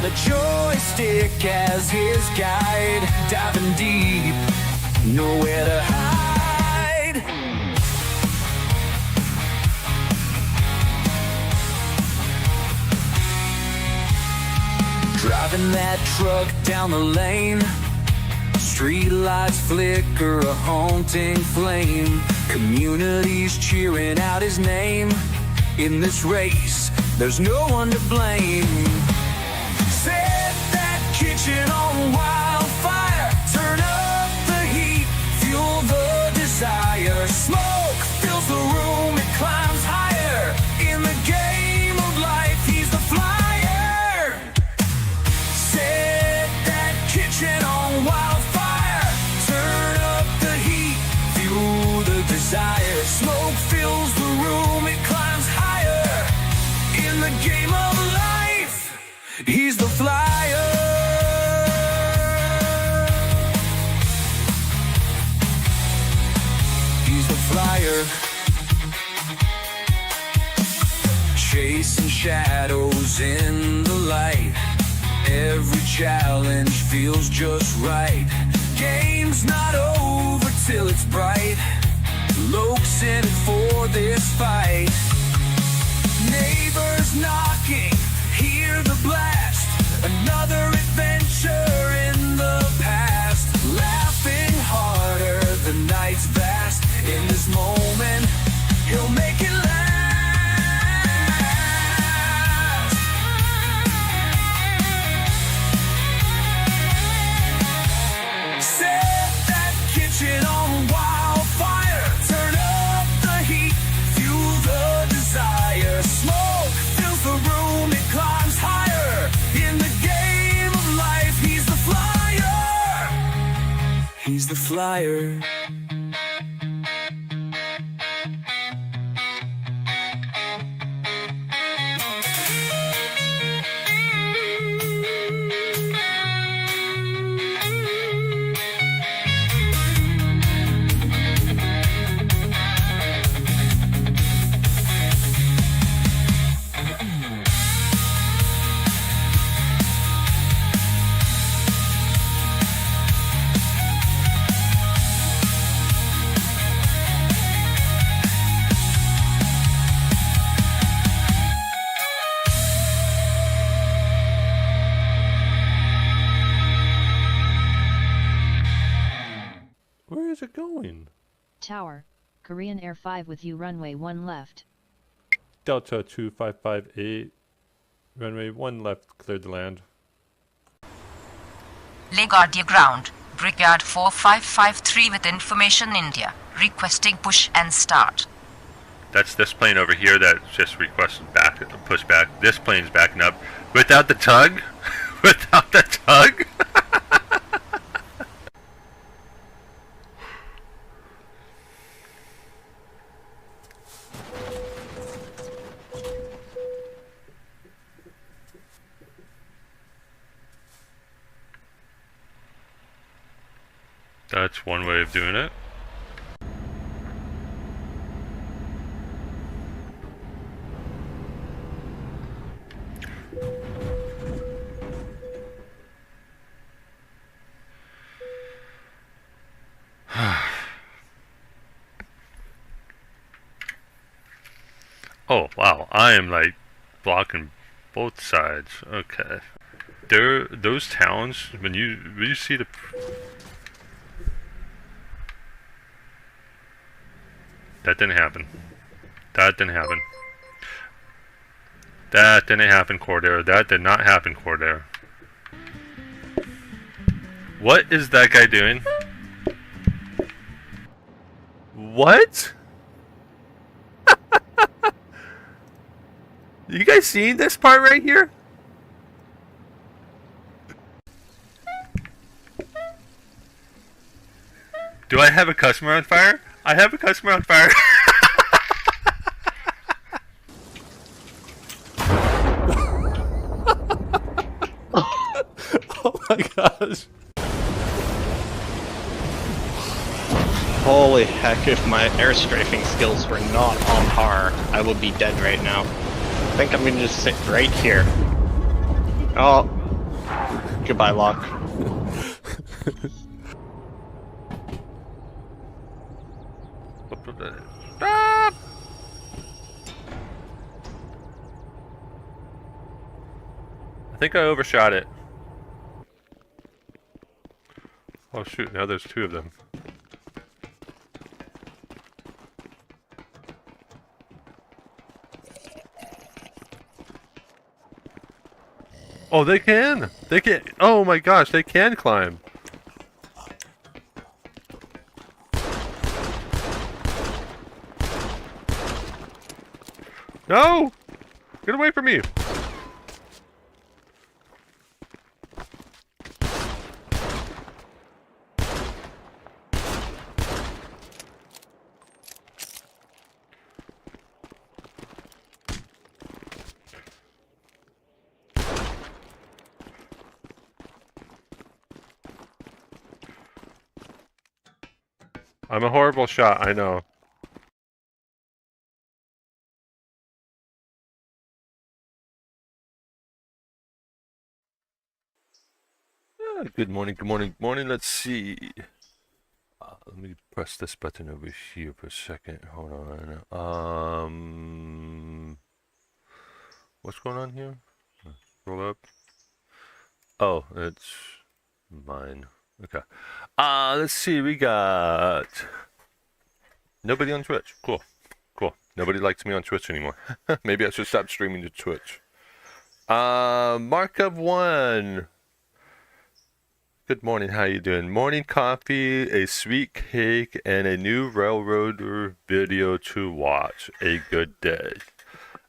the joystick as his guide, diving deep, nowhere to hide. Driving that truck down the lane, street lights flicker, a haunting flame. Community's cheering out his name. In this race, there's no one to blame. Set that kitchen on wildfire, turn up the heat, fuel the desire. Smoke fills the room, it climbs higher. In the game of life, he's the flyer. Set that kitchen on wildfire, turn up the heat, fuel the desire. Smoke fills the room, it climbs higher. In the game of life, he's the flyer. He's the flyer. Chasing shadows in the light. Every challenge feels just right. Game's not over till it's bright. Lokes in it for this fight. Neighbors knocking, hear the blast. Another adventure in the past. Laughing harder, the night's vast. In this moment, he'll make it last. Set that kitchen on wildfire, turn up the heat, fuel the desire. Smoke fills the room, it climbs higher. In the game of life, he's the flyer. He's the flyer. Where is it going? Tower, Korean Air 5 with you, runway 1 left. Delta 2558, runway 1 left, cleared to land. LaGuardia ground, Brickyard 4553 with information India, requesting push and start. That's this plane over here that just requested push back. This plane's backing up without the tug. Without the tug. That's one way of doing it. Oh wow, I am like blocking both sides. Okay. Those towns, when you see the that didn't happen. That didn't happen. That didn't happen, Cordair. That did not happen, Cordair. What is that guy doing? What? You guys seeing this part right here? Do I have a customer on fire? I have a customer on fire. Oh my gosh. Holy heck, if my air strafing skills were not on par, I would be dead right now. I think I'm gonna just sit right here. Oh, Goodbye, Locke. Stop! I think I overshot it. Oh shoot, now there's two of them. Oh, they can! They can! Oh my gosh, they can climb! No! Get away from me! I'm a horrible shot, I know. Good morning, good morning, good morning. Let's see. Let me press this button over here for a second. Hold on. What's going on here? Roll up. Oh, it's mine. Okay. Let's see. We got nobody on Twitch. Cool. Cool. Nobody likes me on Twitch anymore. Maybe I should stop streaming to Twitch. Mark of one. Good morning, how you doing? Morning coffee, a sweet cake, and a new Railroader video to watch. A good day.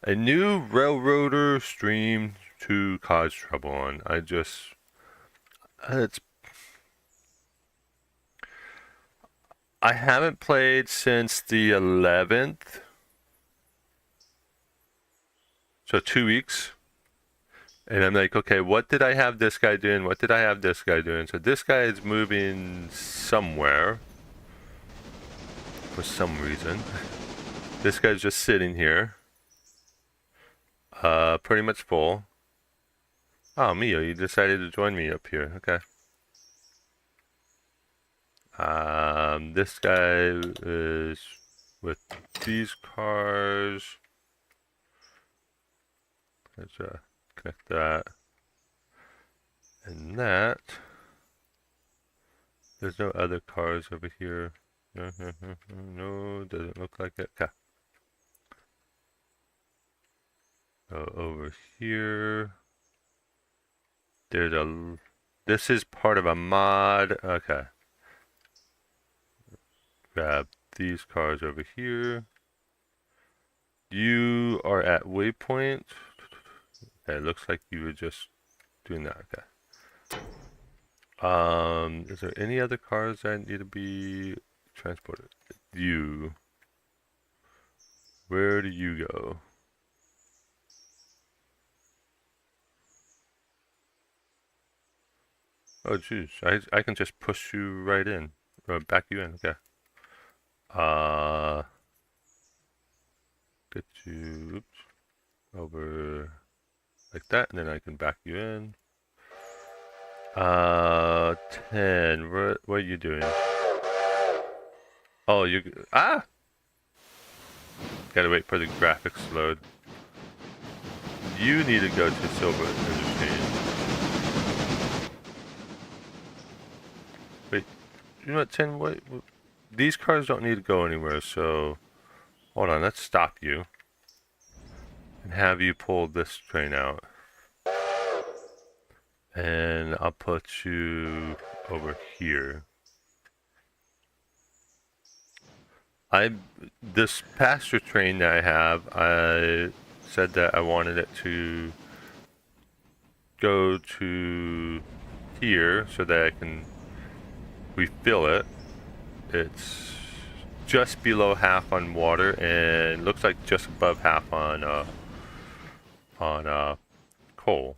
A new Railroader stream to cause trouble on. I haven't played since the 11th. So 2 weeks. And I'm like, okay, what did I have this guy doing? What did I have this guy doing? So this guy is moving somewhere. For some reason. This guy's just sitting here. Pretty much full. Oh, Mio, you decided to join me up here. Okay. This guy is with these cars. Let's connect that. And that. There's no other cars over here. No, doesn't look like it. Okay. Go over here. There's a. This is part of a mod. Okay. Grab these cars over here. You are at waypoint. Okay, it looks like you were just doing that. Okay. Is there any other cars that need to be transported? You. Where do you go? Oh, jeez. I can just push you right in. Or back you in. Okay. Get you oops, over like that, and then I can back you in. 10. What are you doing? Oh, you gotta wait for the graphics to load. You need to go to Silver Interchange. Wait, you know what, 10? What? These cars don't need to go anywhere, so hold on, let's stop you and have you pull this train out. And I'll put you over here. This passenger train that I have, I said that I wanted it to go to here so that I can refill it. It's just below half on water and looks like just above half on coal.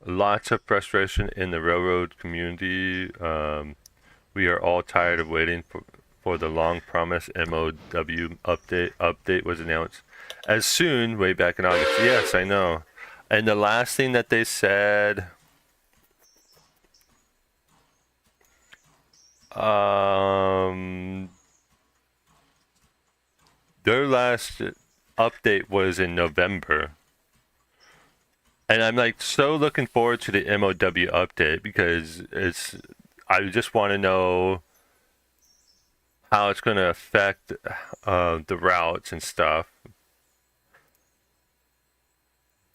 Lots of frustration in the railroad community. We are all tired of waiting for the long-promised MOW update. Update was announced as soon way back in August. Yes, I know. And the last thing that they said, their last update was in November. And I'm like so looking forward to the MOW update because I just want to know how it's going to affect the routes and stuff.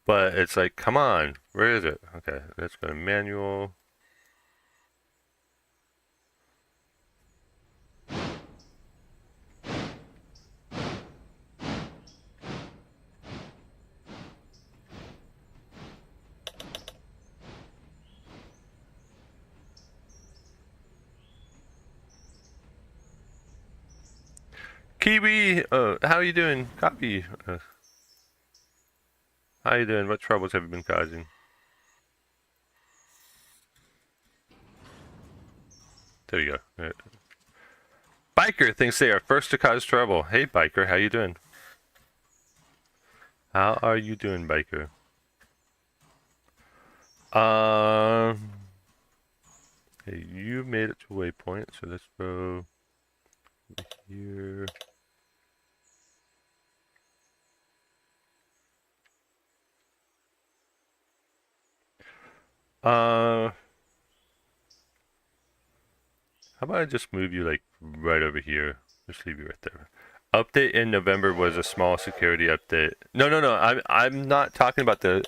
But it's like, come on, where is it? Okay, let's go to manual. Kiwi, how you doing? Copy. How you doing? What troubles have you been causing? There you go. Right. Biker thinks they are first to cause trouble. Hey, Biker, how you doing? How are you doing, Biker? Hey, you made it to waypoint, so let's go here. How about I just move you like right over here? Just leave you right there. Update in November was a small security update. No. I'm not talking about the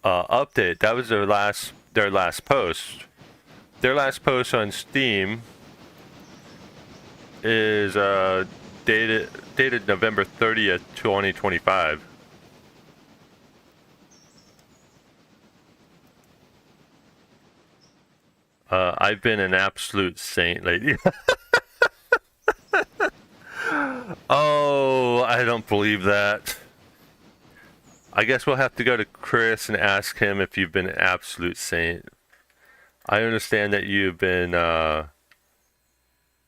update. That was their last post. Their last post on Steam is dated November 30th, 2025. I've been an absolute saint lately. Oh, I don't believe that. I guess we'll have to go to Chris and ask him if you've been an absolute saint. I understand that you've been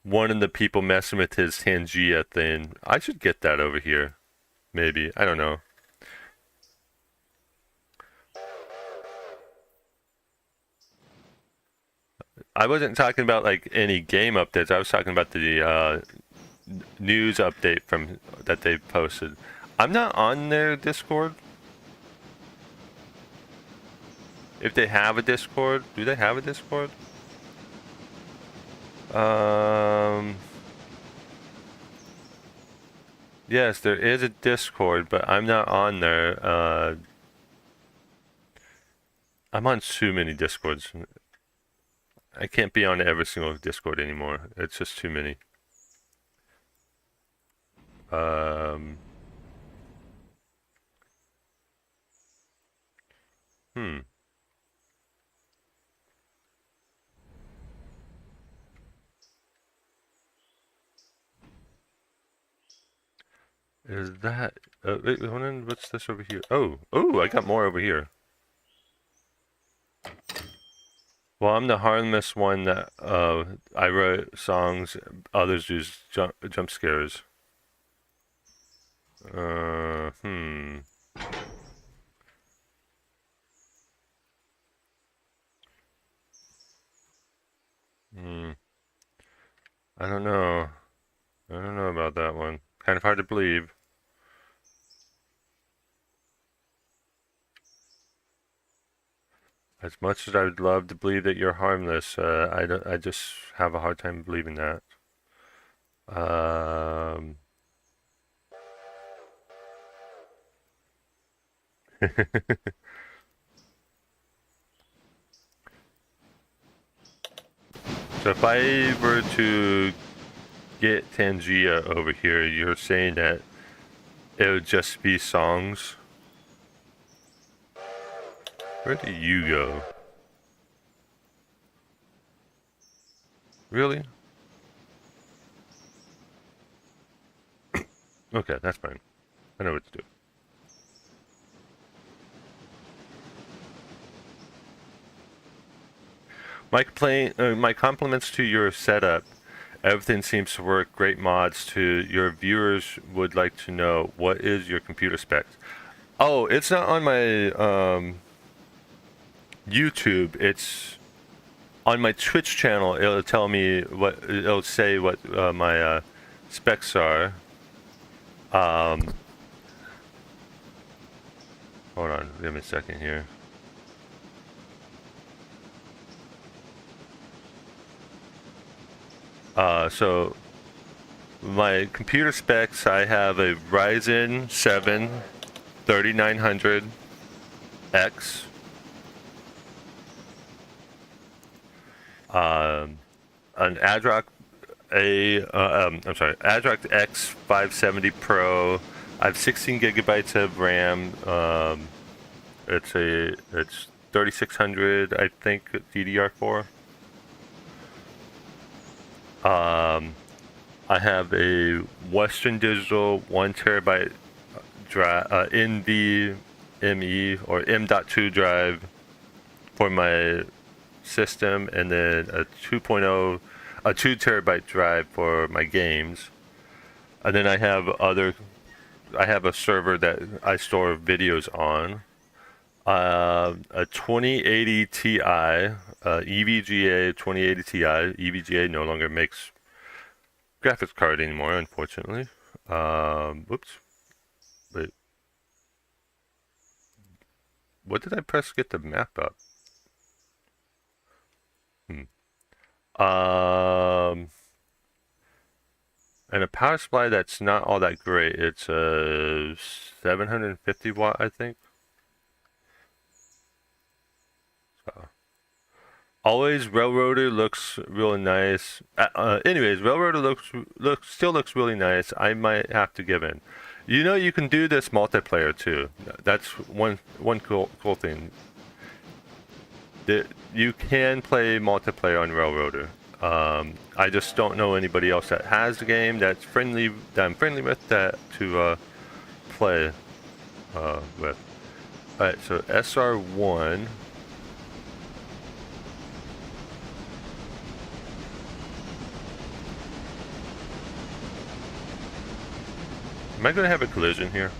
one of the people messing with his Tangia thing. I should get that over here. Maybe. I don't know. I wasn't talking about like any game updates. I was talking about the news update from that they posted. I'm not on their Discord. If they have a Discord, do they have a Discord? Yes, there is a Discord, but I'm not on there. I'm on too many Discords. I can't be on every single Discord anymore. It's just too many. Is that... wait, hold on. What's this over here? Oh, I got more over here. Well, I'm the harmless one that I wrote songs, others use jump scares. I don't know. I don't know about that one. Kind of hard to believe. As much as I would love to believe that you're harmless, I just have a hard time believing that. So if I were to get Tangia over here, you're saying that it would just be songs? Where do you go? Really? Okay, that's fine. I know what to do. My compliments to your setup. Everything seems to work. Great mods. To your viewers, would like to know what is your computer specs. Oh, it's not on my YouTube. It's on my Twitch channel. It'll tell me what. It'll say what my specs are. Hold on. Give me a second here. So my computer specs, I have a Ryzen 7 3900X, an Adrock Adrock X 570 Pro. I have 16 gigabytes of RAM. It's 3600, I think, DDR4. I have a Western Digital 1 terabyte drive, NVMe or M.2 drive for my system, and then a 2 terabyte drive for my games. And then I have a server that I store videos on. A 2080 Ti, EVGA 2080 Ti. EVGA no longer makes graphics card anymore, unfortunately. Whoops. Wait. What did I press to get the map up? And a power supply that's not all that great. It's a 750 watt, I think. So. Always Railroader looks really nice. Anyways, Railroader still looks really nice. I might have to give in. You know, you can do this multiplayer too. That's one cool thing. You can play multiplayer on Railroader. I just don't know anybody else that has the game that I'm friendly with to play with. Alright, so SR1. Am I going to have a collision here?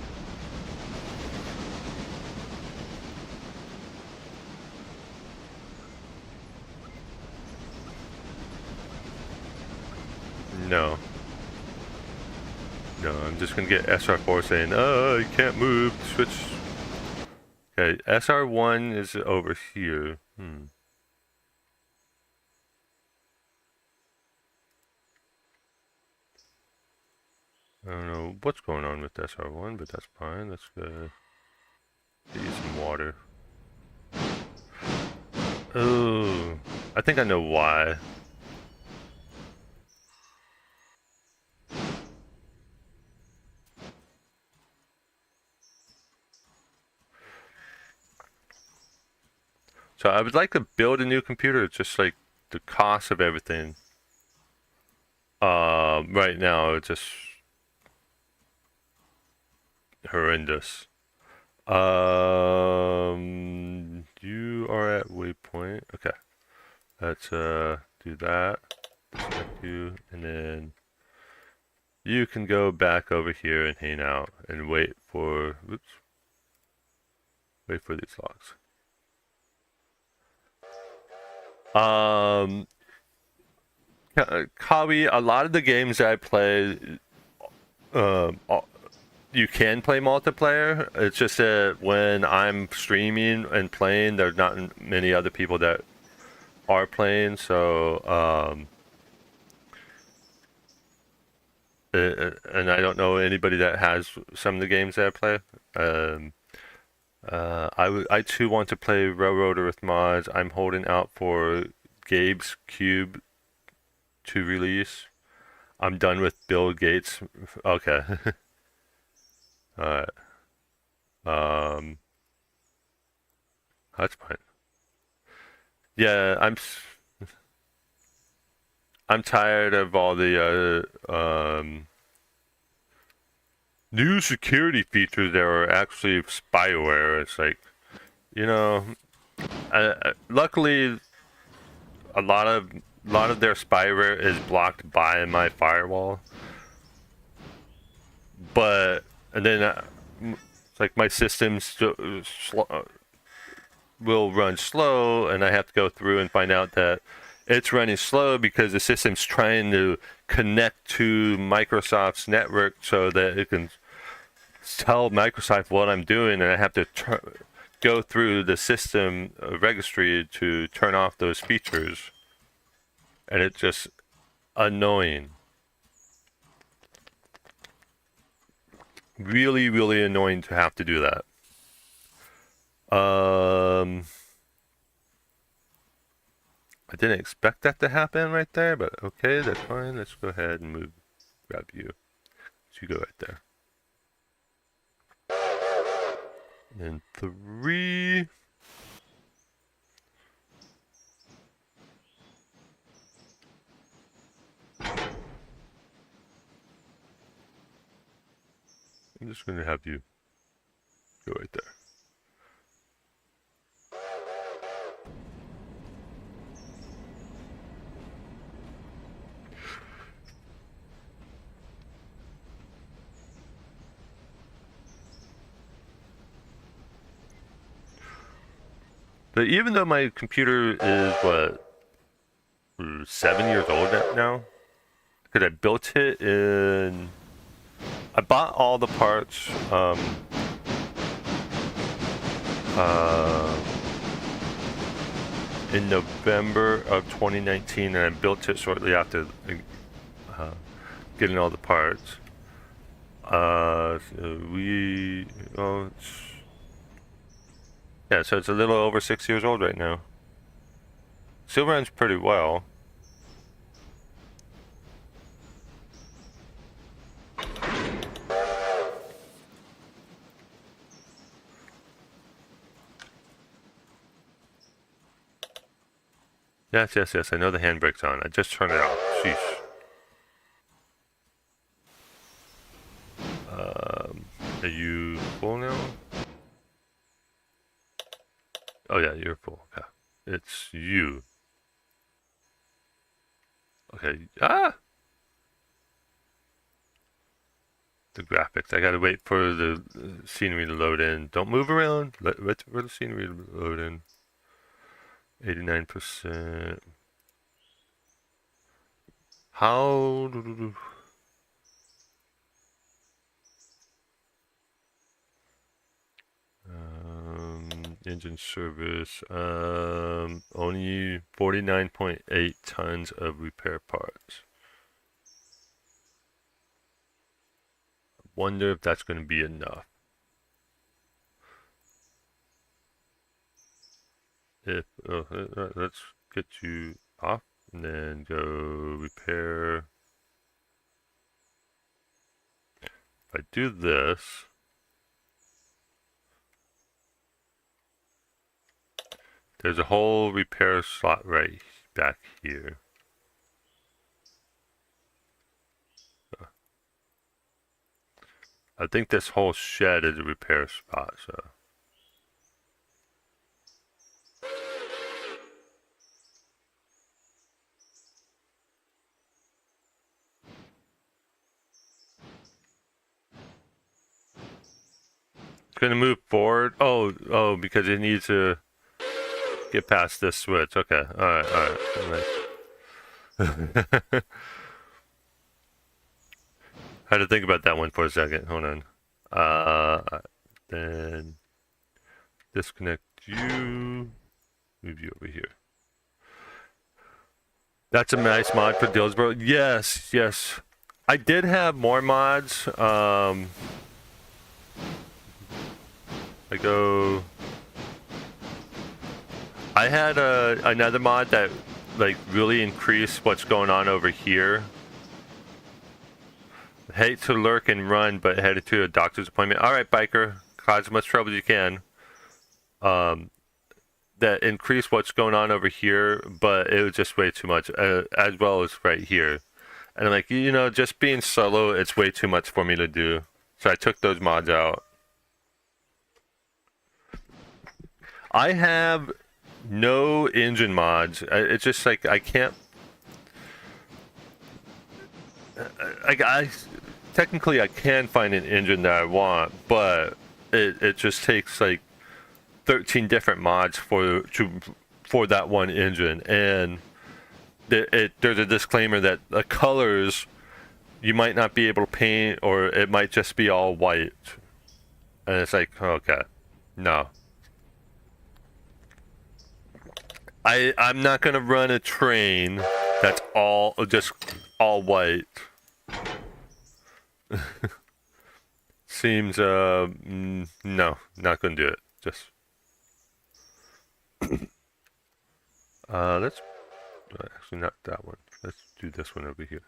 No. No, I'm just going to get SR4 saying, oh, you can't move, switch. Okay, SR1 is over here. I don't know what's going on with SR1, but that's fine. Let's go use some water. Oh, I think I know why. So I would like to build a new computer. It's just like the cost of everything. Right now, it's just horrendous. You are at waypoint. Okay. Let's do that. Select you, and then you can go back over here and hang out and wait for these logs. Kawi, a lot of the games that I play, you can play multiplayer. It's just that when I'm streaming and playing, there's not many other people that are playing, so and I don't know anybody that has some of the games that I play. I too want to play Railroader with mods. I'm holding out for Gabe's Cube to release. I'm done with Bill Gates. Okay. Alright. That's fine. Yeah, I'm tired of all the new security features that are actually spyware. It's like, you know, luckily a lot of their spyware is blocked by my firewall. But and then it's like my systems will run slow, and I have to go through and find out that it's running slow because the system's trying to connect to Microsoft's network so that it can tell Microsoft what I'm doing, and I have to go through the system registry to turn off those features, and it's just annoying. Really, really annoying to have to do that. I didn't expect that to happen right there, but okay, that's fine. Let's go ahead and grab you. So you go right there. And 3. I'm just going to have you go right there. But even though my computer is, what, 7 years old now? Because I built it in... I bought all the parts in November of 2019, and I built it shortly after getting all the parts. So so it's a little over 6 years old right now. Still runs pretty well. Yes, I know the handbrake's on. I just turned it off. Sheesh. Are you full now? Oh yeah, you're full. Okay. It's you. Okay. Ah! The graphics. I gotta wait for the scenery to load in. Don't move around. Wait for the scenery to load in. 89%. How? Engine service. Only 49.8 tons of repair parts. Wonder if that's going to be enough. Let's get you off and then go repair. If I do this, there's a whole repair slot right back here. I think this whole shed is a repair spot, so. It's gonna move forward. Oh, because it needs to get past this switch. Okay, alright. Nice. Had to think about that one for a second. Hold on. Then disconnect you. Move you over here. That's a nice mod for Dillsboro. Yes. I did have more mods. I had another mod that like really increased what's going on over here. Hate to lurk and run, but headed to a doctor's appointment. All right, biker, cause as much trouble as you can. That increased what's going on over here, but it was just way too much, as well as right here. And I'm like, just being solo, it's way too much for me to do. So I took those mods out. I have no engine mods. It's just like I can't. I technically I can find an engine that I want, but it just takes like 13 different mods for that one engine, and there's a disclaimer that the colors you might not be able to paint, or it might just be all white, and it's like, okay, no. I'm not gonna run a train that's just all white. Seems no, not gonna do it. Just let's actually not that one. Let's do this one over here.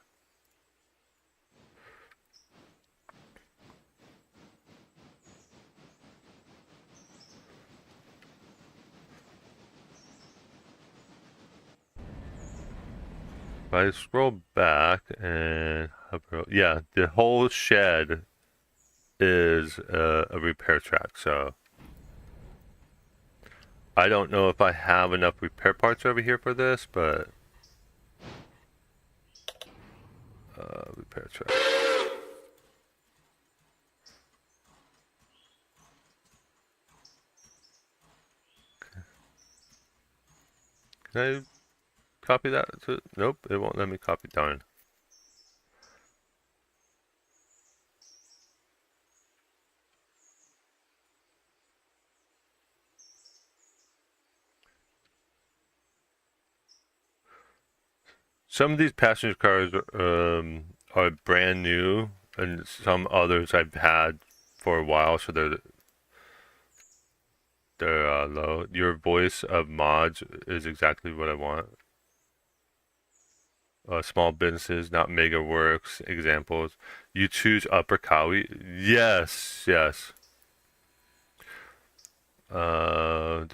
If I scroll back and yeah, the whole shed is a repair track, so I don't know if I have enough repair parts over here for this, but repair track. Okay. Can I copy that? Nope, it won't let me copy. Darn. Some of these passenger cars are brand new, and some others I've had for a while, so they're low. Your voice of mods is exactly what I want. Small businesses, not mega works. Examples. You choose Upper Kawi. Yes, yes. Let's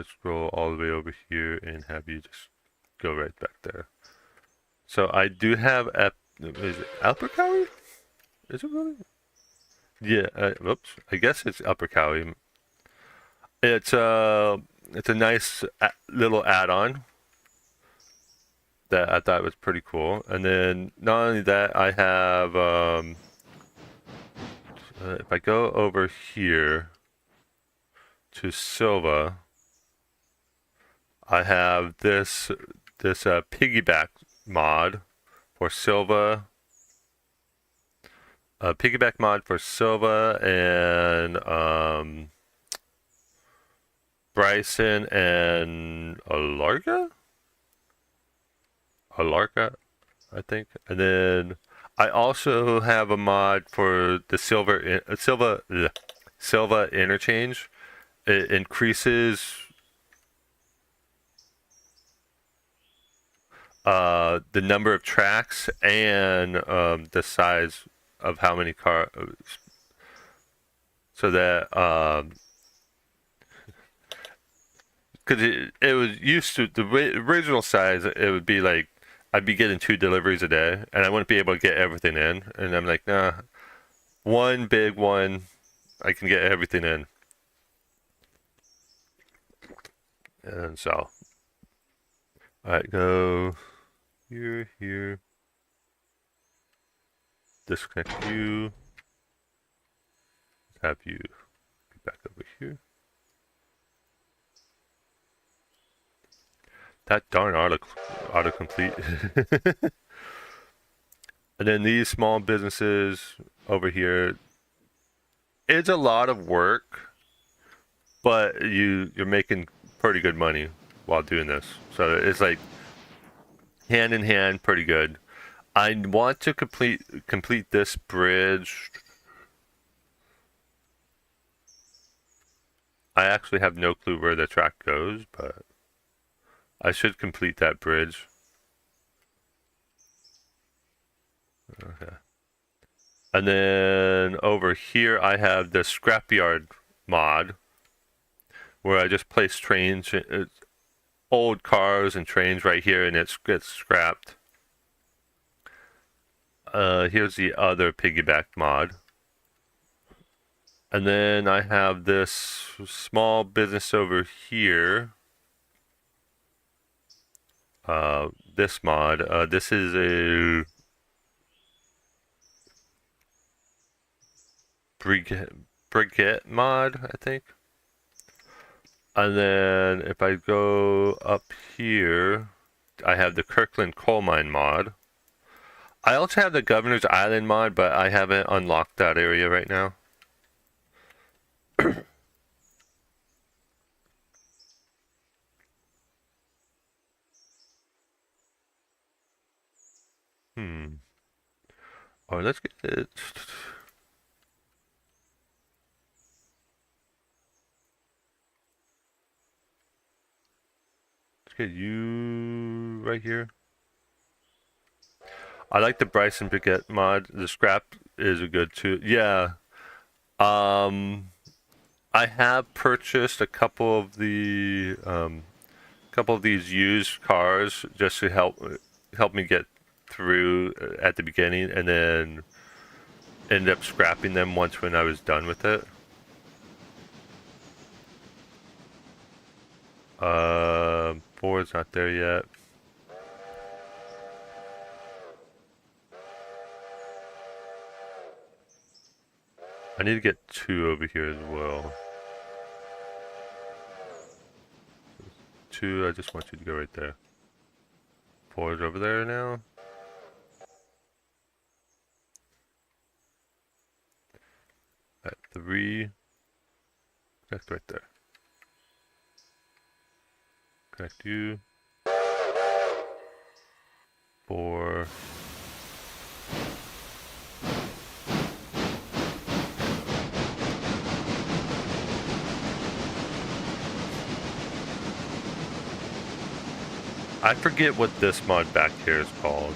scroll all the way over here and have you just go right back there. So I do have is it Upper Kawi? Is it really? Yeah. Oops. I guess it's Upper Kawi. It's a nice little add-on that I thought was pretty cool. And then not only that, I have if I go over here to Silva, I have this piggyback mod for Silva. A piggyback mod for Silva and Bryson and Alarga, I think. And then I also have a mod for the Silva interchange. It increases the number of tracks and the size of how many cars, so that because it was used to the original size, it would be like I'd be getting 2 deliveries a day, and I wouldn't be able to get everything in. And I'm like, nah, one big one, I can get everything in. And so, alright, go here, disconnect you, have you be back over here. That darn autocomplete. And then these small businesses over here, it's a lot of work, but you're making pretty good money while doing this. So it's like hand in hand, pretty good. I want to complete this bridge. I actually have no clue where the track goes, but I should complete that bridge. Okay. And then over here I have the scrapyard mod, where I just place trains, old cars and trains right here, and it gets scrapped. Here's the other piggyback mod. And then I have this small business over here. this mod. This is a briquette mod, I think. And then if I go up here, I have the Kirkland coal mine mod. I also have the Governor's Island mod, but I haven't unlocked that area right now. Oh, let's get it. Let's get you right here. I like the Bryson Briquette mod. The scrap is a good too. Yeah. I have purchased a couple of these used cars just to help me get through at the beginning, and then ended up scrapping them once when I was done with it. Ford's not there yet. I need to get 2 over here as well. 2, I just want you to go right there. 4 is over there now. At 3, connect right there. Connect you. 4. I forget what this mod back here is called.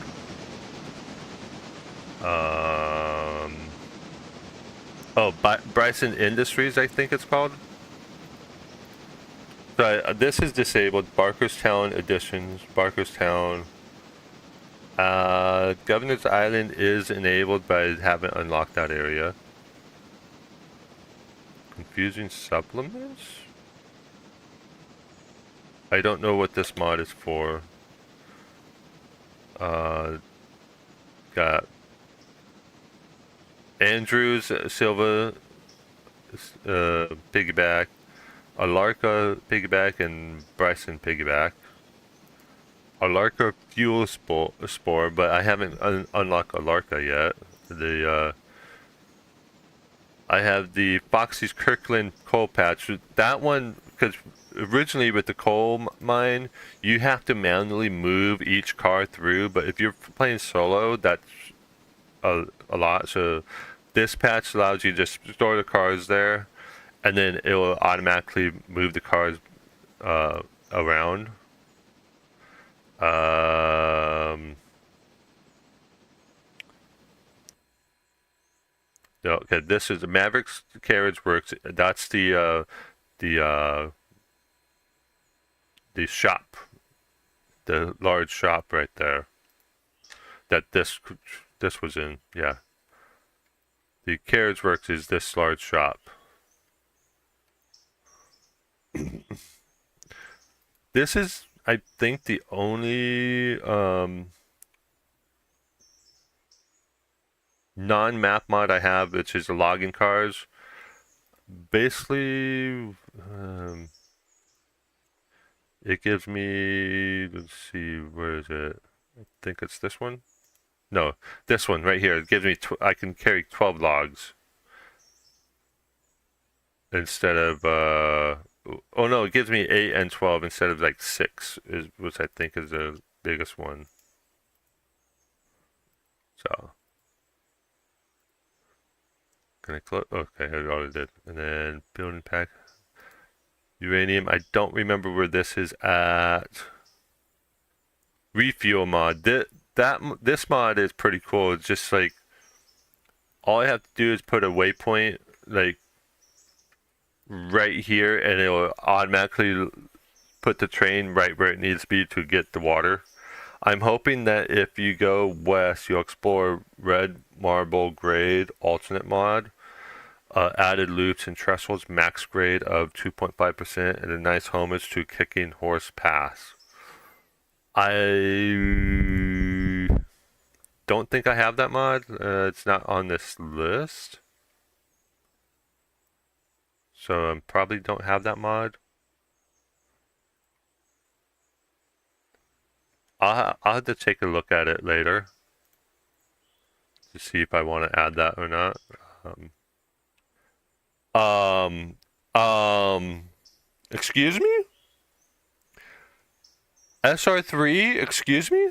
Oh, Bryson Industries, I think it's called. So this is disabled. Barkerstown Editions, Barkerstown. Governor's Island is enabled, but I haven't unlocked that area. Confusing supplements? I don't know what this mod is for. Got Andrews Silva piggyback, Alarka piggyback, and Bryson piggyback. Alarka fuel spore, but I haven't unlocked Alarka yet. I have the Foxy's Kirkland coal patch. That one, because originally with the coal mine, you have to manually move each car through, but if you're playing solo, that's a lot. So this patch allows you to just store the cars there, and then it will automatically move the cars around. No, okay, this is the Mavericks Carriage Works. That's the shop, the large shop right there. That this was in, yeah. The Carriage Works is this large shop. This is, I think, the only non-map mod I have, which is the logging cars. Basically, it gives me, let's see, where is it? I think it's this one. No, this one right here. It gives me, I can carry 12 logs instead of, oh no, it gives me 8 and 12 instead of like 6, which I think is the biggest one. So, can I close? Okay, I already did. And then building pack. Uranium, I don't remember where this is at. Refuel mod. This mod is pretty cool. It's just like, all I have to do is put a waypoint like right here, and it will automatically put the train right where it needs to be to get the water. I'm hoping that if you go west, you'll explore Red Marble Grade alternate mod. Added loops and trestles, max grade of 2.5%, and a nice homage to Kicking Horse Pass. I don't think I have that mod. It's not on this list. So I probably don't have that mod. I'll have to take a look at it later to see if I want to add that or not. Excuse me? SR3, excuse me?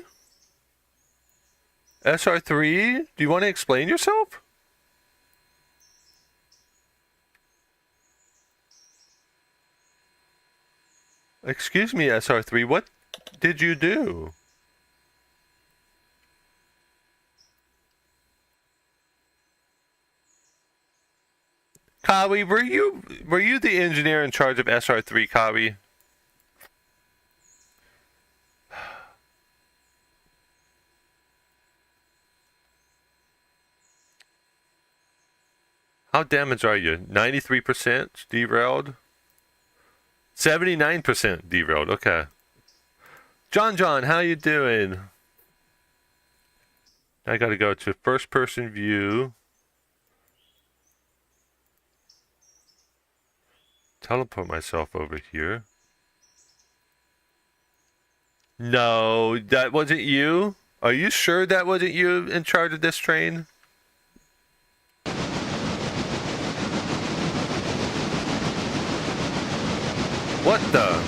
SR3, do you want to explain yourself? Excuse me, SR3, what did you do? Kawi, were you the engineer in charge of SR3, Kawi? How damaged are you? 93% derailed? 79% derailed, okay. John, how you doing? I gotta go to first person view. Teleport myself over here. No, that wasn't you? Are you sure that wasn't you in charge of this train? What the?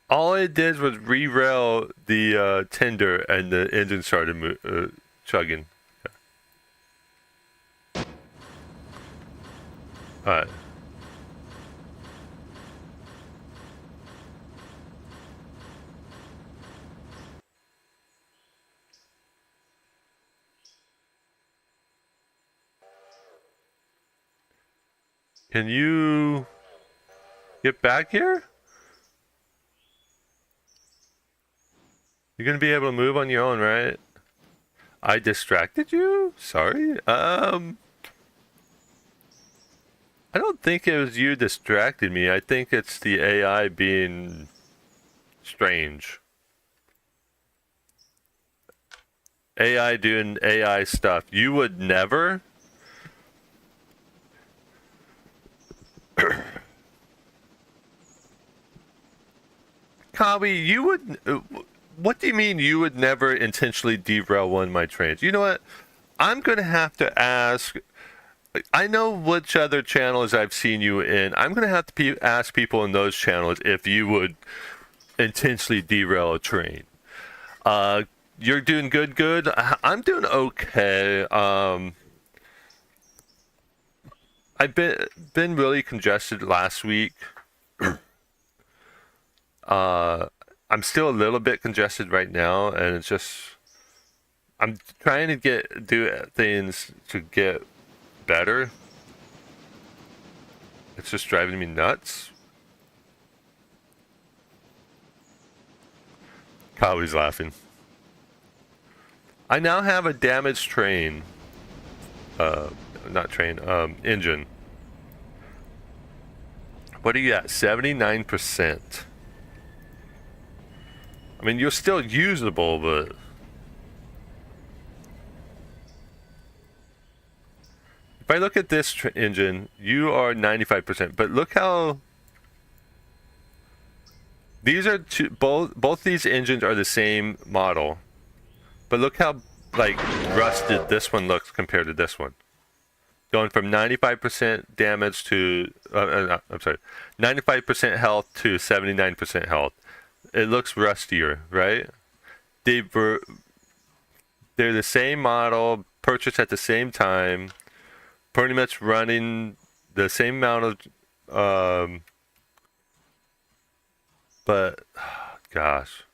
All it did was re-rail the tender and the engine started chugging. Alright. Can you get back here? You're gonna be able to move on your own, right? I distracted you? Sorry? I don't think it was you distracted me. I think it's the AI being strange. AI doing AI stuff. You would never? Kawi, you would... what do you mean you would never intentionally derail one of my trains? You know what? I'm going to have to ask... I know which other channels I've seen you in. I'm going to have to ask people in those channels if you would intentionally derail a train. You're doing good? I'm doing okay. I've been really congested last week. I'm still a little bit congested right now, and it's just... I'm trying to do things to get better. It's just driving me nuts. Kawi's laughing. I now have a damaged train. Not train, engine. What are you at? 79%. I mean, you're still usable, but... if I look at this engine, you are 95%, but look how... these are both these engines are the same model. But look how, like, rusted this one looks compared to this one. Going from 95% damage to... I'm sorry. 95% health to 79% health. It looks rustier, right? They're the same model, purchased at the same time, pretty much running the same amount of... but, gosh.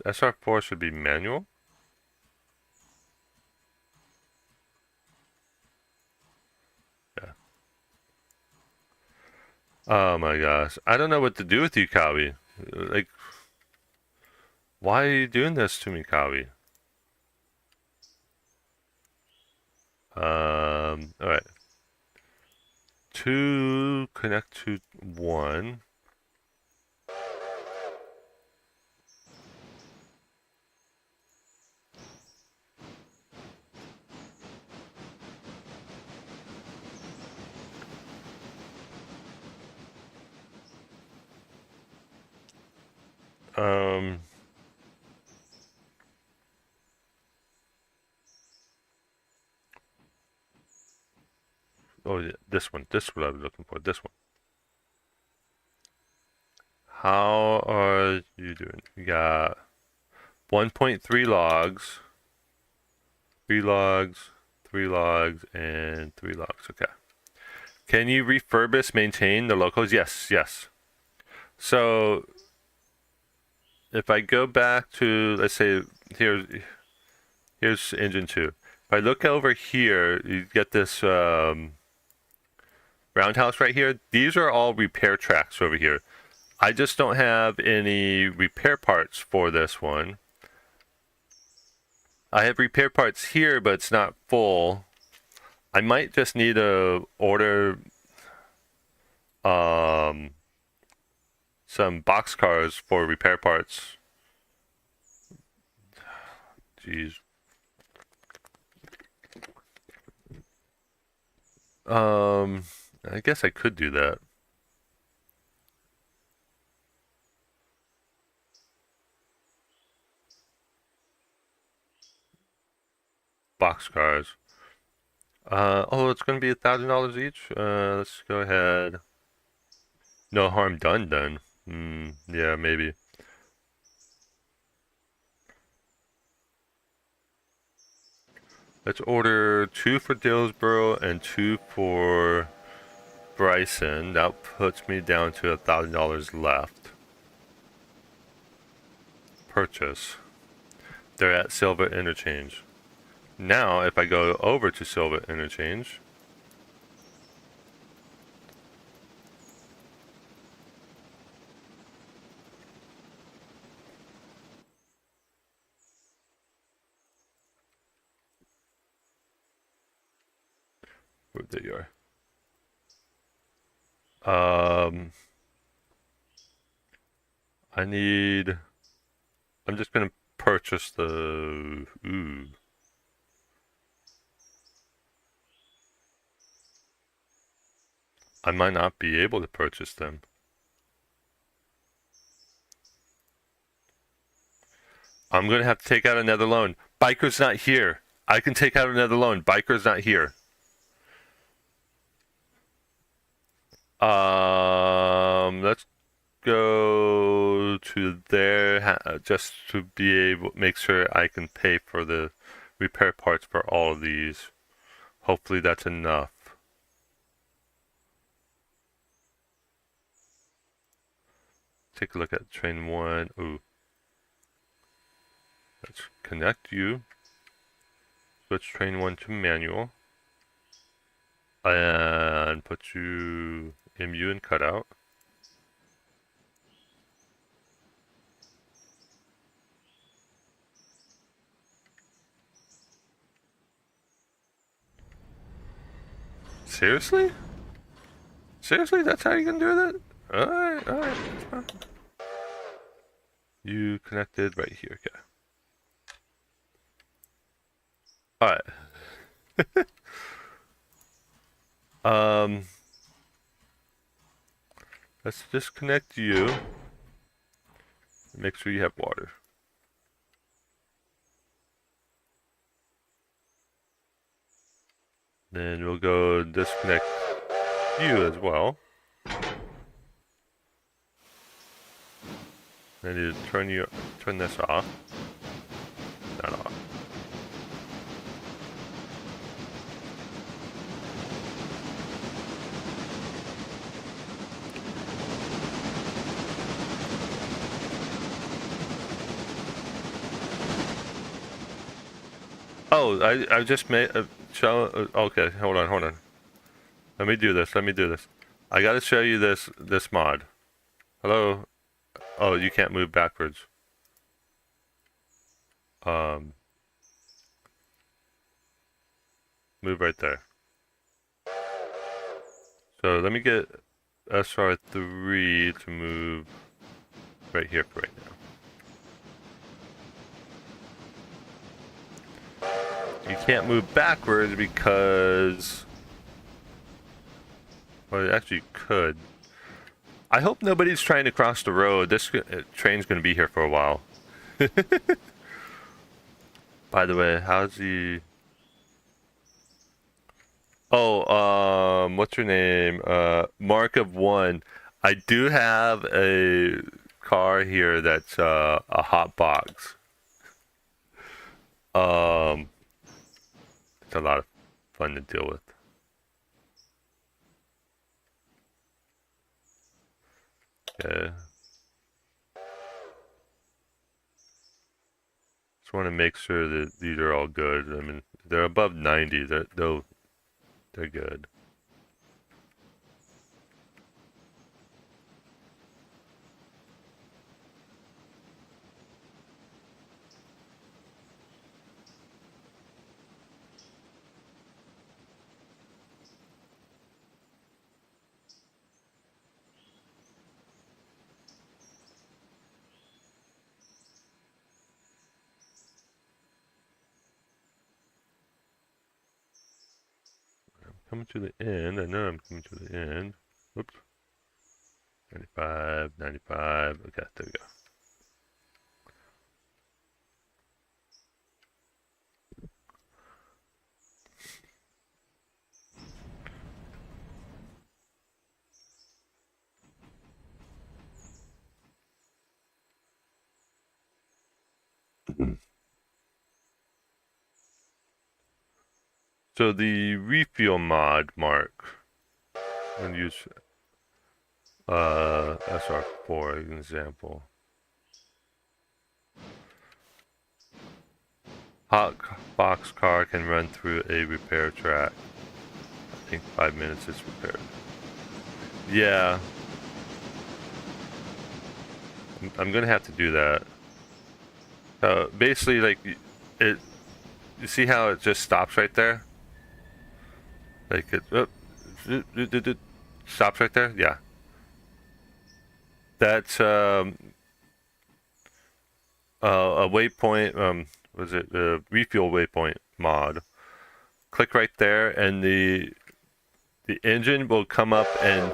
SR4 should be manual? Yeah. Oh my gosh. I don't know what to do with you, Kawi. Like, why are you doing this to me, Kawi? All right. 2 connect to 1. Oh yeah, this one. This is what I was looking for. This one. How are you doing? We got 1.3 logs, 3 logs, 3 logs, and 3 logs. Okay. Can you refurbish, maintain the locals? Yes, yes. So if I go back to, let's say, here's engine 2. If I look over here, you get this roundhouse right here. These are all repair tracks over here. I just don't have any repair parts for this one. I have repair parts here, but it's not full. I might just need to order some boxcars for repair parts. Jeez. I guess I could do that. Boxcars. Oh, it's going to be $1,000 each. Let's go ahead. No harm done then. Yeah, maybe. Let's order 2 for Dillsboro and 2 for Bryson. That puts me down to $1,000 left. Purchase. They're at Silva Interchange. Now, if I go over to Silva Interchange, where they are. I'm just gonna purchase the, I might not be able to purchase them. I'm gonna have to take out another loan. Biker's not here. I can take out another loan. Biker's not here. Let's go to there just to be able make sure I can pay for the repair parts for all of these. Hopefully that's enough. Take a look at train 1. Ooh. Let's connect you. Switch train 1 to manual. And put you MU and cutout. Seriously? Seriously? That's how you can do that? Alright, alright. You connected right here, okay. Alright. Let's disconnect you. Make sure you have water. Then we'll go disconnect you as well. I need to turn this off. Not off. Oh, I just made a show. Okay, hold on. Let me do this. I gotta show you this mod. Hello. Oh, you can't move backwards. Move right there. So let me get SR3 to move right here for right now. You can't move backwards because... Well, actually you could. I hope nobody's trying to cross the road. This train's going to be here for a while. By the way, how's the... Oh, what's your name? Mark of One. I do have a car here that's a hot box. It's a lot of fun to deal with. Okay. Just want to make sure that these are all good. I mean, they're above 90. They're good. Coming to the end. I know I'm coming to the end. Whoops. 95, 95. Okay, there we go. So the refuel mod, Mark, I'm going to use SR4 as an example. Hot box car can run through a repair track. I think 5 minutes is repaired. Yeah. I'm going to have to do that. Basically, like, you see how it just stops right there? Like it stops right there? Yeah. That's a waypoint, was it the refuel waypoint mod? Click right there and the engine will come up and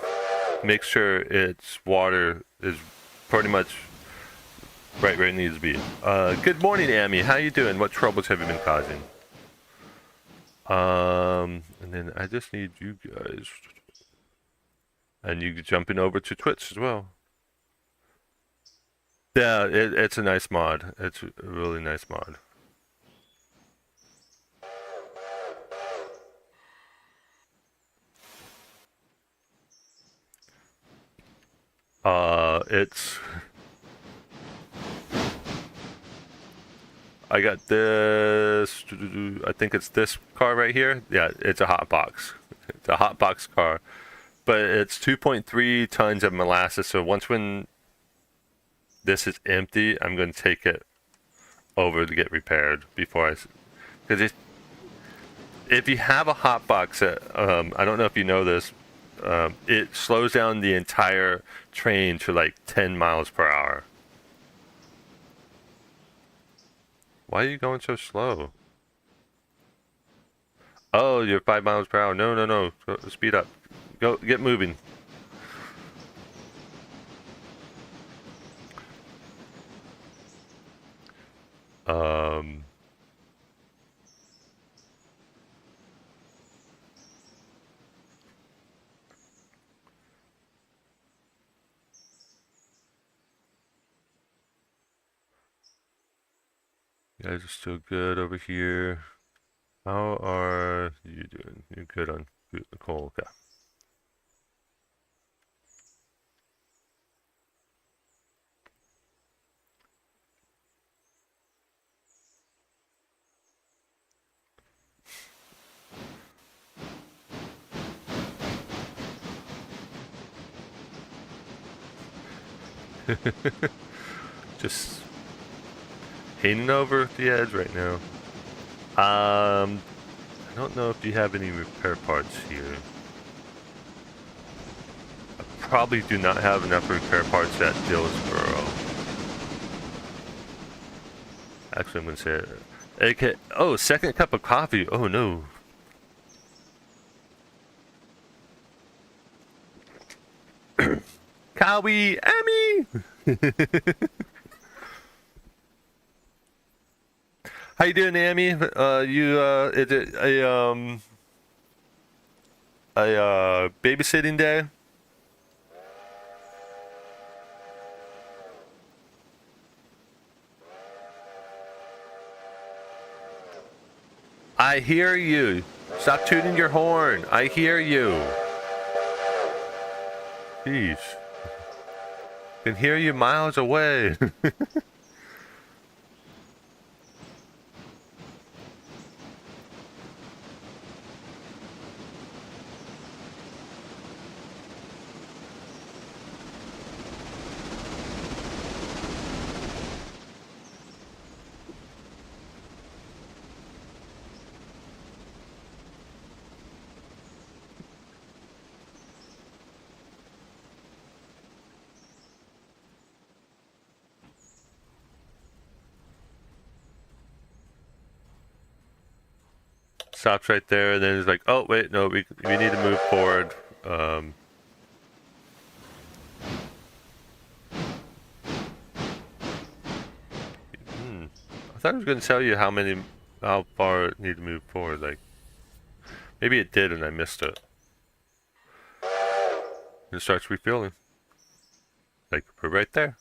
make sure its water is pretty much right where it needs to be. Good morning, Amy. How you doing? What troubles have you been causing? And then I just need you guys. And you jumping over to Twitch as well. Yeah, it's a nice mod. It's a really nice mod. It's... I got this, I think it's this car right here. Yeah, it's a hot box. It's a hot box car. But it's 2.3 tons of molasses. So when this is empty, I'm going to take it over to get repaired before because if you have a hot box, I don't know if you know this, it slows down the entire train to like 10 miles per hour. Why are you going so slow? Oh, you're 5 miles per hour. No. Go, speed up. Go, get moving. You guys are still good over here. How are you doing? You're good on Nicole. Okay. Just hanging over the edge right now. I don't know if you have any repair parts here. I probably do not have enough repair parts at Dillsboro. Actually, I'm going to say it. AK. Oh, second cup of coffee. Oh no. Cowie Emmy. How you doing, Amy? Is it a babysitting day? I hear you. Stop tooting your horn. I hear you. Jeez. Can hear you miles away. Stops right there, and then it's like, oh wait, no, we need to move forward. I thought I was going to tell you how far it need to move forward. Like, maybe it did, and I missed it. And it starts refueling. Like, we're right there.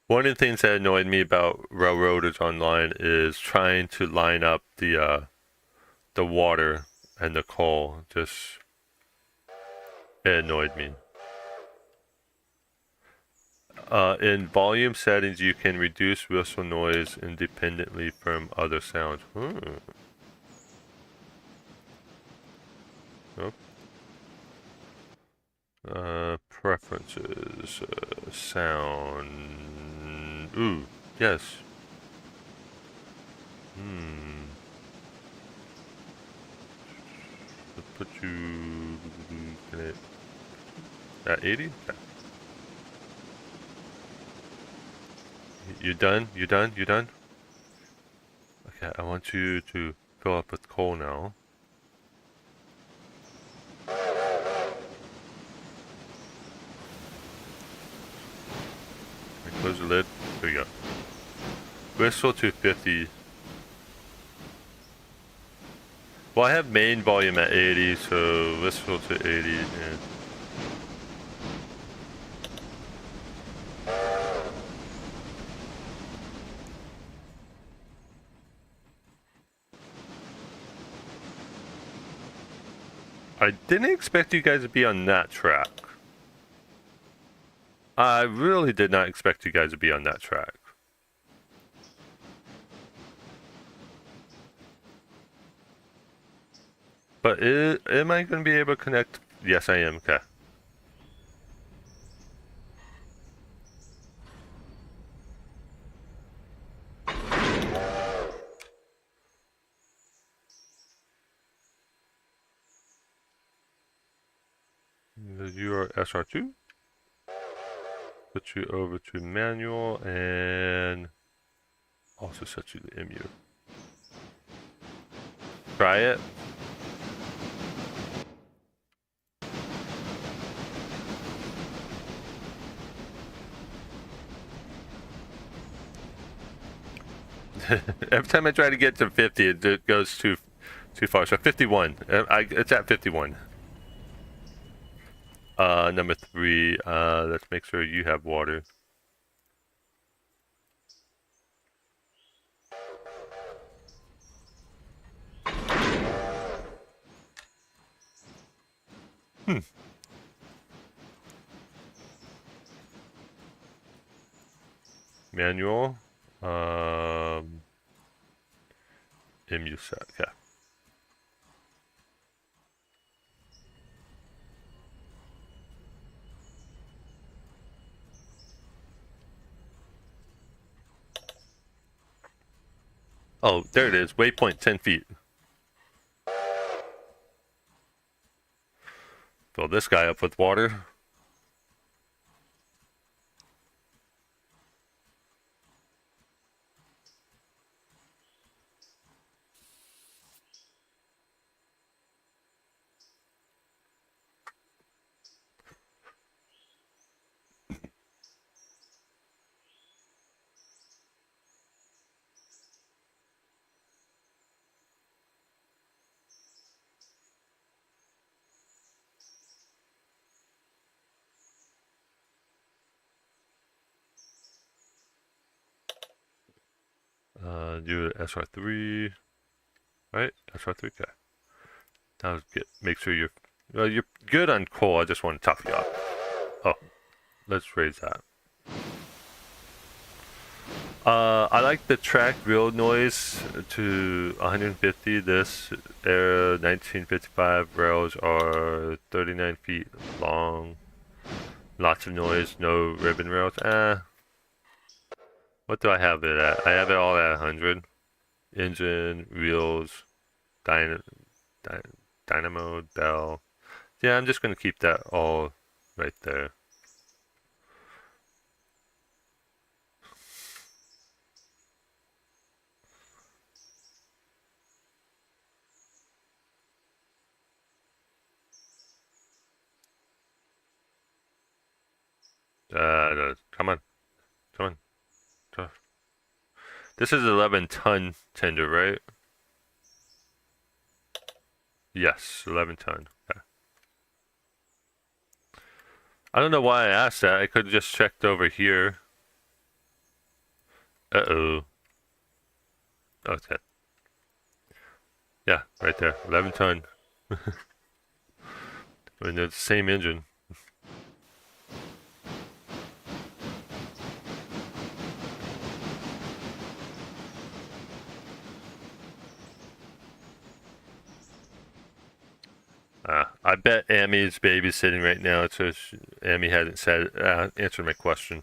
One of the things that annoyed me about Railroaders Online is trying to line up the water and the coal. Just, it annoyed me. In volume settings, you can reduce whistle noise independently from other sounds. Nope. Preferences, sound. Ooh, yes. Let's put you at 80. Okay. You done? You done? You done? Okay, I want you to fill up with coal now. Close the lid. There you go. Whistle to 50. Well, I have main volume at 80, so whistle to 80. Yeah. I didn't expect you guys to be on that track. I really did not expect you guys to be on that track. But am I going to be able to connect? Yes, I am. Okay. You are SR2. Put you over to manual and also set you to MU. Try it. Every time I try to get to 50, it goes too far. So 51. It's at 51. Number 3, let's make sure you have water. Manual. MU set, okay. Oh, there it is. Waypoint 10 feet. Fill this guy up with water. Do SR3, right? SR3, okay. Now make sure you're good on coal. I just want to top you up. Oh, let's raise that. I like the track wheel noise to 150. This era 1955 rails are 39 feet long. Lots of noise, no ribbon rails. What do I have it at? I have it all at 100. Engine, wheels, dynamo, bell. Yeah, I'm just going to keep that all right there. Come on. Come on. This is 11-ton tender, right? Yes, 11 ton. Okay. I don't know why I asked that. I could have just checked over here. Uh-oh. Oh, it's good. Yeah, right there. 11 ton. I mean, they're the same engine. I bet Ami's babysitting right now, so Ami hasn't said answered my question.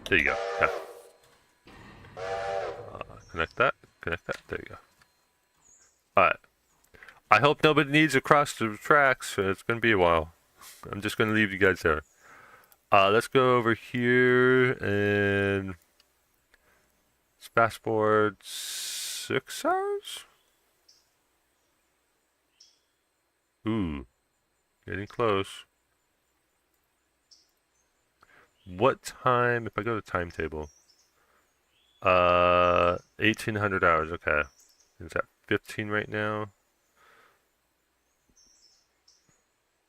There you go. Yeah. Connect that. Connect that. There you go. Alright. I hope nobody needs to cross the tracks. It's going to be a while. I'm just going to leave you guys there. Let's go over here and let's fast forward 6 hours. Ooh, getting close. What time? If I go to timetable, 1800 hours. Okay, is that 15 right now?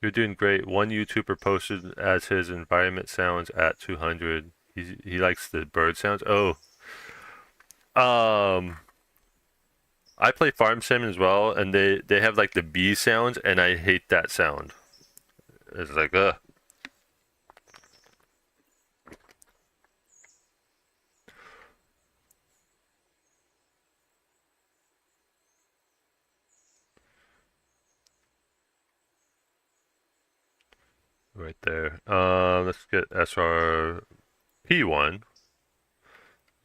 You're doing great. One YouTuber posted as his environment sounds at 200. He likes the bird sounds. Oh. I play Farm Sim as well, and they have like the bee sounds, and I hate that sound. It's like, ugh. Right there. Let's get SRP1.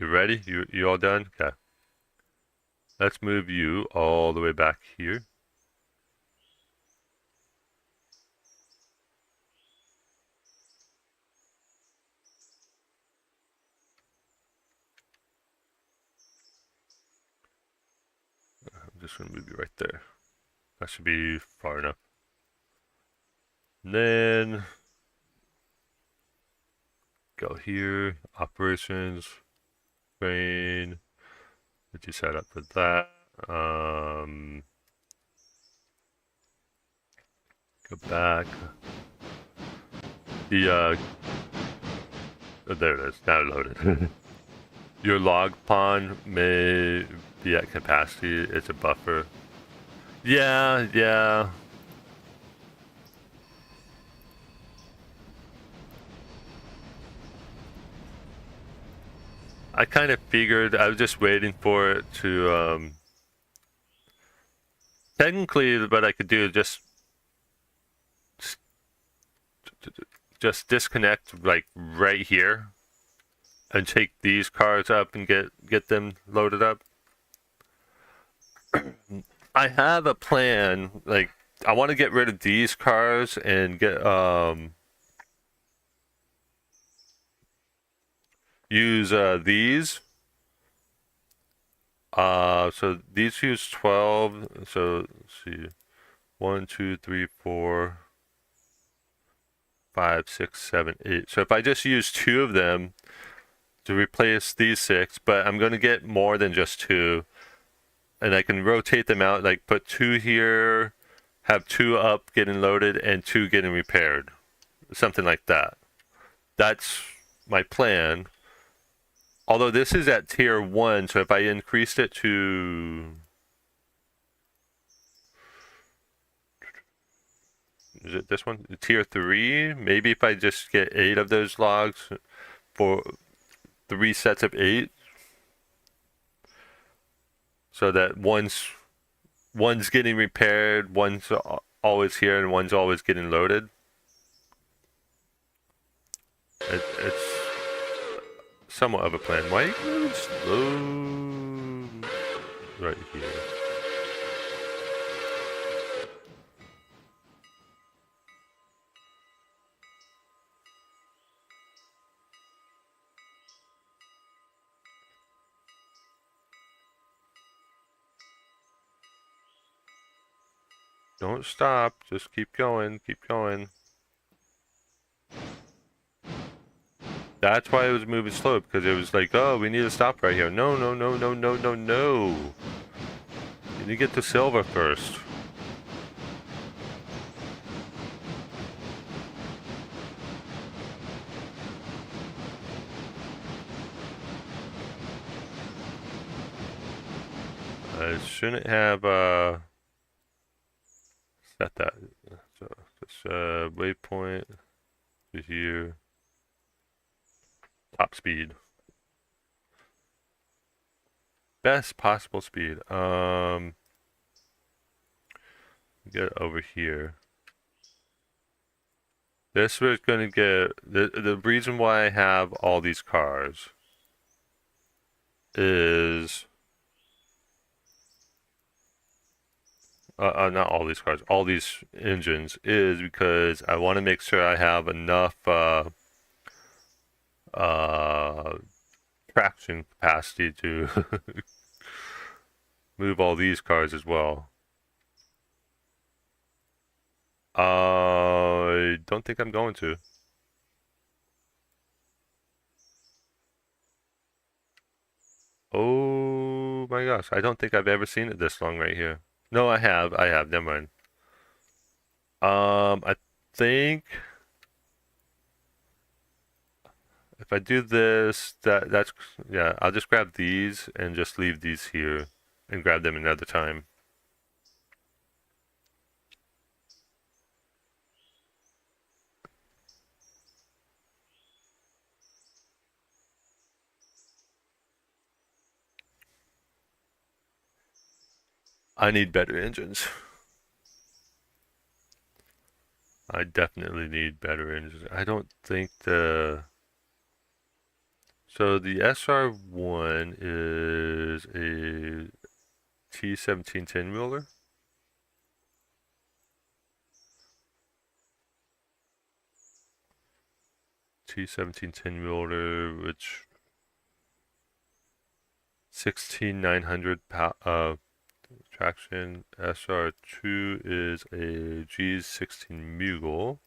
You ready? You all done? Okay. Let's move you all the way back here. I'm just gonna move you right there. That should be far enough. And then go here, operations, train. Get you set up for that. Go back. The oh, there it is. Now loaded. Your log pond may be at capacity. It's a buffer. Yeah, yeah. I kind of figured. I was just waiting for it to technically what I could do is just disconnect like right here and take these cars up and get them loaded up. I have a plan. Like, I want to get rid of these cars and get use these. So these use 12. So let's see, 1, 2, 3, 4, 5, 6, 7, 8. So if I just use 2 of them to replace these 6, but I'm going to get more than just 2. And I can rotate them out, like put 2 here, have 2 up getting loaded, and 2 getting repaired. Something like that. That's my plan. Although this is at tier 1, so if I increased it to... Is it this one? Tier 3? Maybe if I just get 8 of those logs for 3 sets of 8. So that one's getting repaired, one's always here, and one's always getting loaded. It's somewhat of a plan. Why are you moving slow? Right here. Don't stop, just keep going, keep going. That's why it was moving slow, because it was like, oh, we need to stop right here. No, no, no, no, no, no, no. You need to get to silver first. I shouldn't have, set that. So, this, waypoint to here. Top speed. Best possible speed. Get over here. This was gonna get the reason why I have all these cars is not all these cars, all these engines is because I want to make sure I have enough traction capacity to move all these cars as well. I don't think I'm going to. Oh my gosh, I don't think I've ever seen it this long right here. No, I have, never mind. I think if I do this, that's, yeah, I'll just grab these and just leave these here and grab them another time. I need better engines. I definitely need better engines. I don't think the... So the SR1 is a T17 10-wheeler. T17 10-wheeler, which 16,900 traction. SR2 is a G16 Mughal.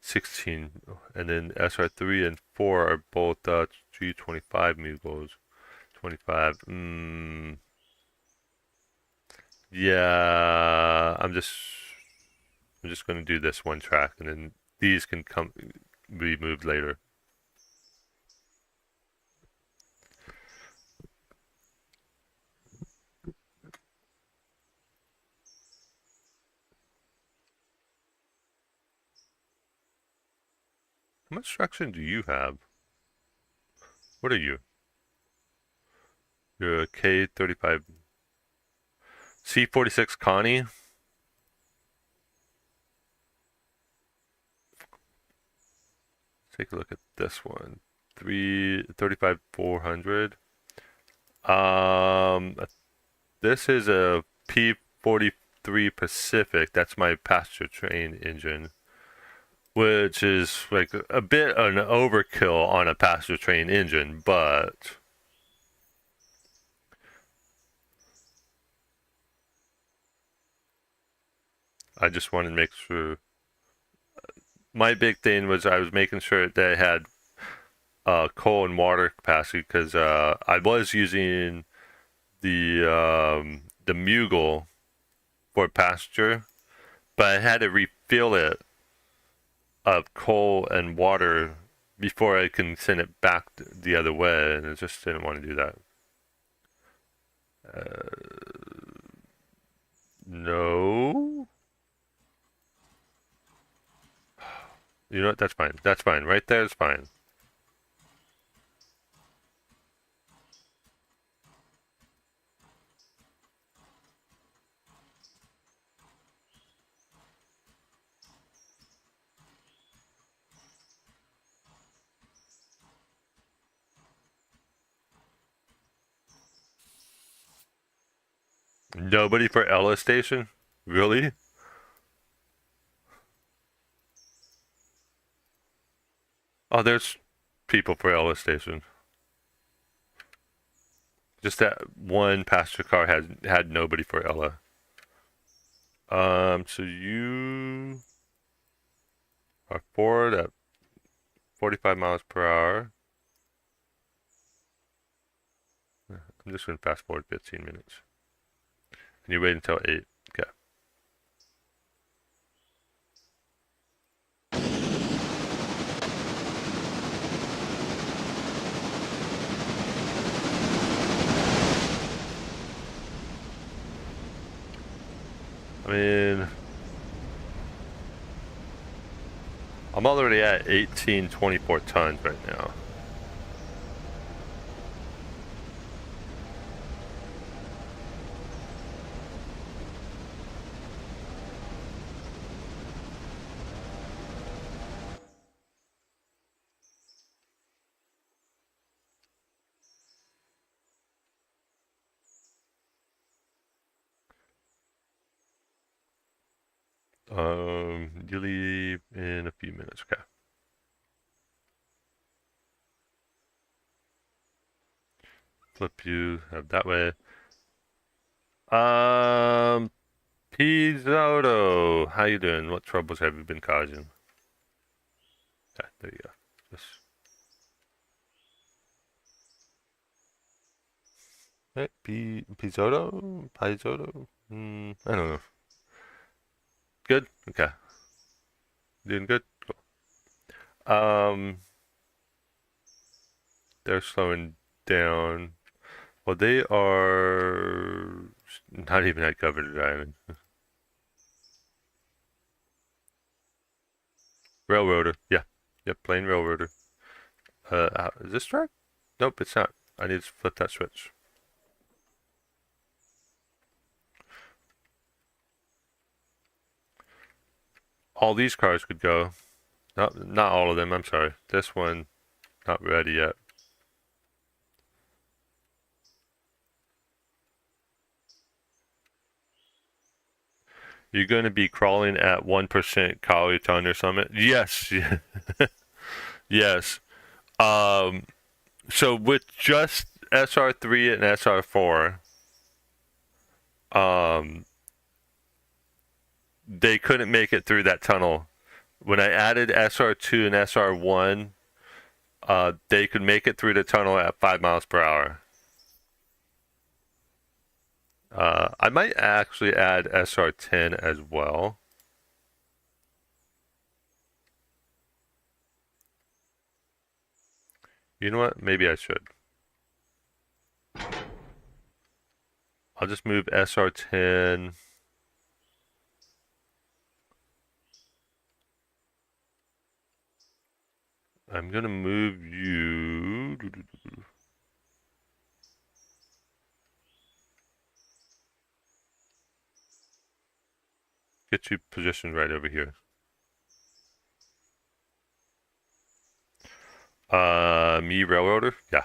16, and then SR3 and 4 are both G25 Mughals. 25. Yeah, I'm just going to do this one track, and then these can be moved later. How much traction do you have? What are you? You're a K35. C46 Connie. Take a look at this one. 35,400. This is a P43 Pacific. That's my passenger train engine, which is like a bit an overkill on a passenger train engine, but I just wanted to make sure. My big thing was I was making sure that I had coal and water capacity, because I was using the Mughal for passenger, but I had to refill it of coal and water before I can send it back the other way, and I just didn't want to do that. No. You know what? That's fine. That's fine. Right there is fine. Nobody for Ella Station? Really? Oh, there's people for Ella Station. Just that one passenger car had nobody for Ella. So you are forward at 45 miles per hour. I'm just going to fast forward 15 minutes. And you wait until 8. Okay. I mean, I'm already at 1824 tons right now. You leave in a few minutes. Okay. Flip you that way. Pizzoto, how you doing? What troubles have you been causing? Yeah, there you go. Just... Hey, Pizzoto? Pizzoto? I don't know. Good? Okay. Doing good? Cool. They're slowing down. Well, they are not even at Governor Island. Railroader, yeah. Yep, plain railroader. Is this track? Nope, it's not. I need to flip that switch. All these cars could go. Not all of them, I'm sorry. This one, not ready yet. You're going to be crawling at 1% calorie ton or something? Yes. Yes. So with just SR3 and SR4, they couldn't make it through that tunnel. When I added SR2 and SR1, they could make it through the tunnel at 5 miles per hour. I might actually add SR10 as well. You know what? Maybe I should. I'll just move SR10. I'm gonna move you. get you positioned right over here. Me railroader? Yeah.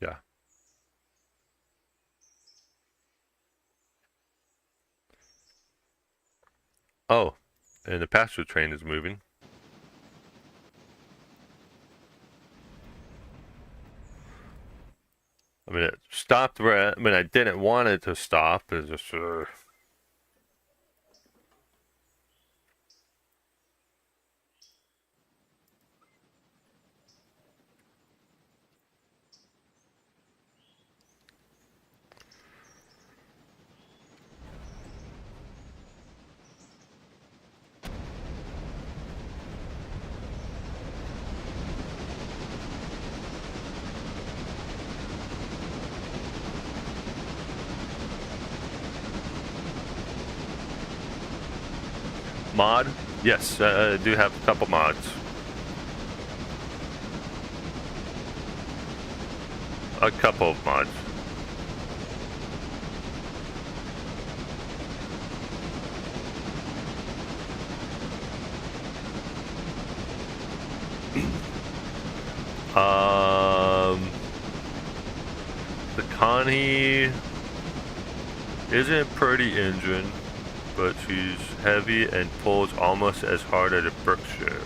Yeah. Oh, and the passenger train is moving. I mean, it stopped where I mean, I didn't want it to stop. It's just. Mod? Yes, I do have a couple mods. A couple of mods. The Connie isn't a pretty engine, but she's heavy and pulls almost as hard as a Berkshire.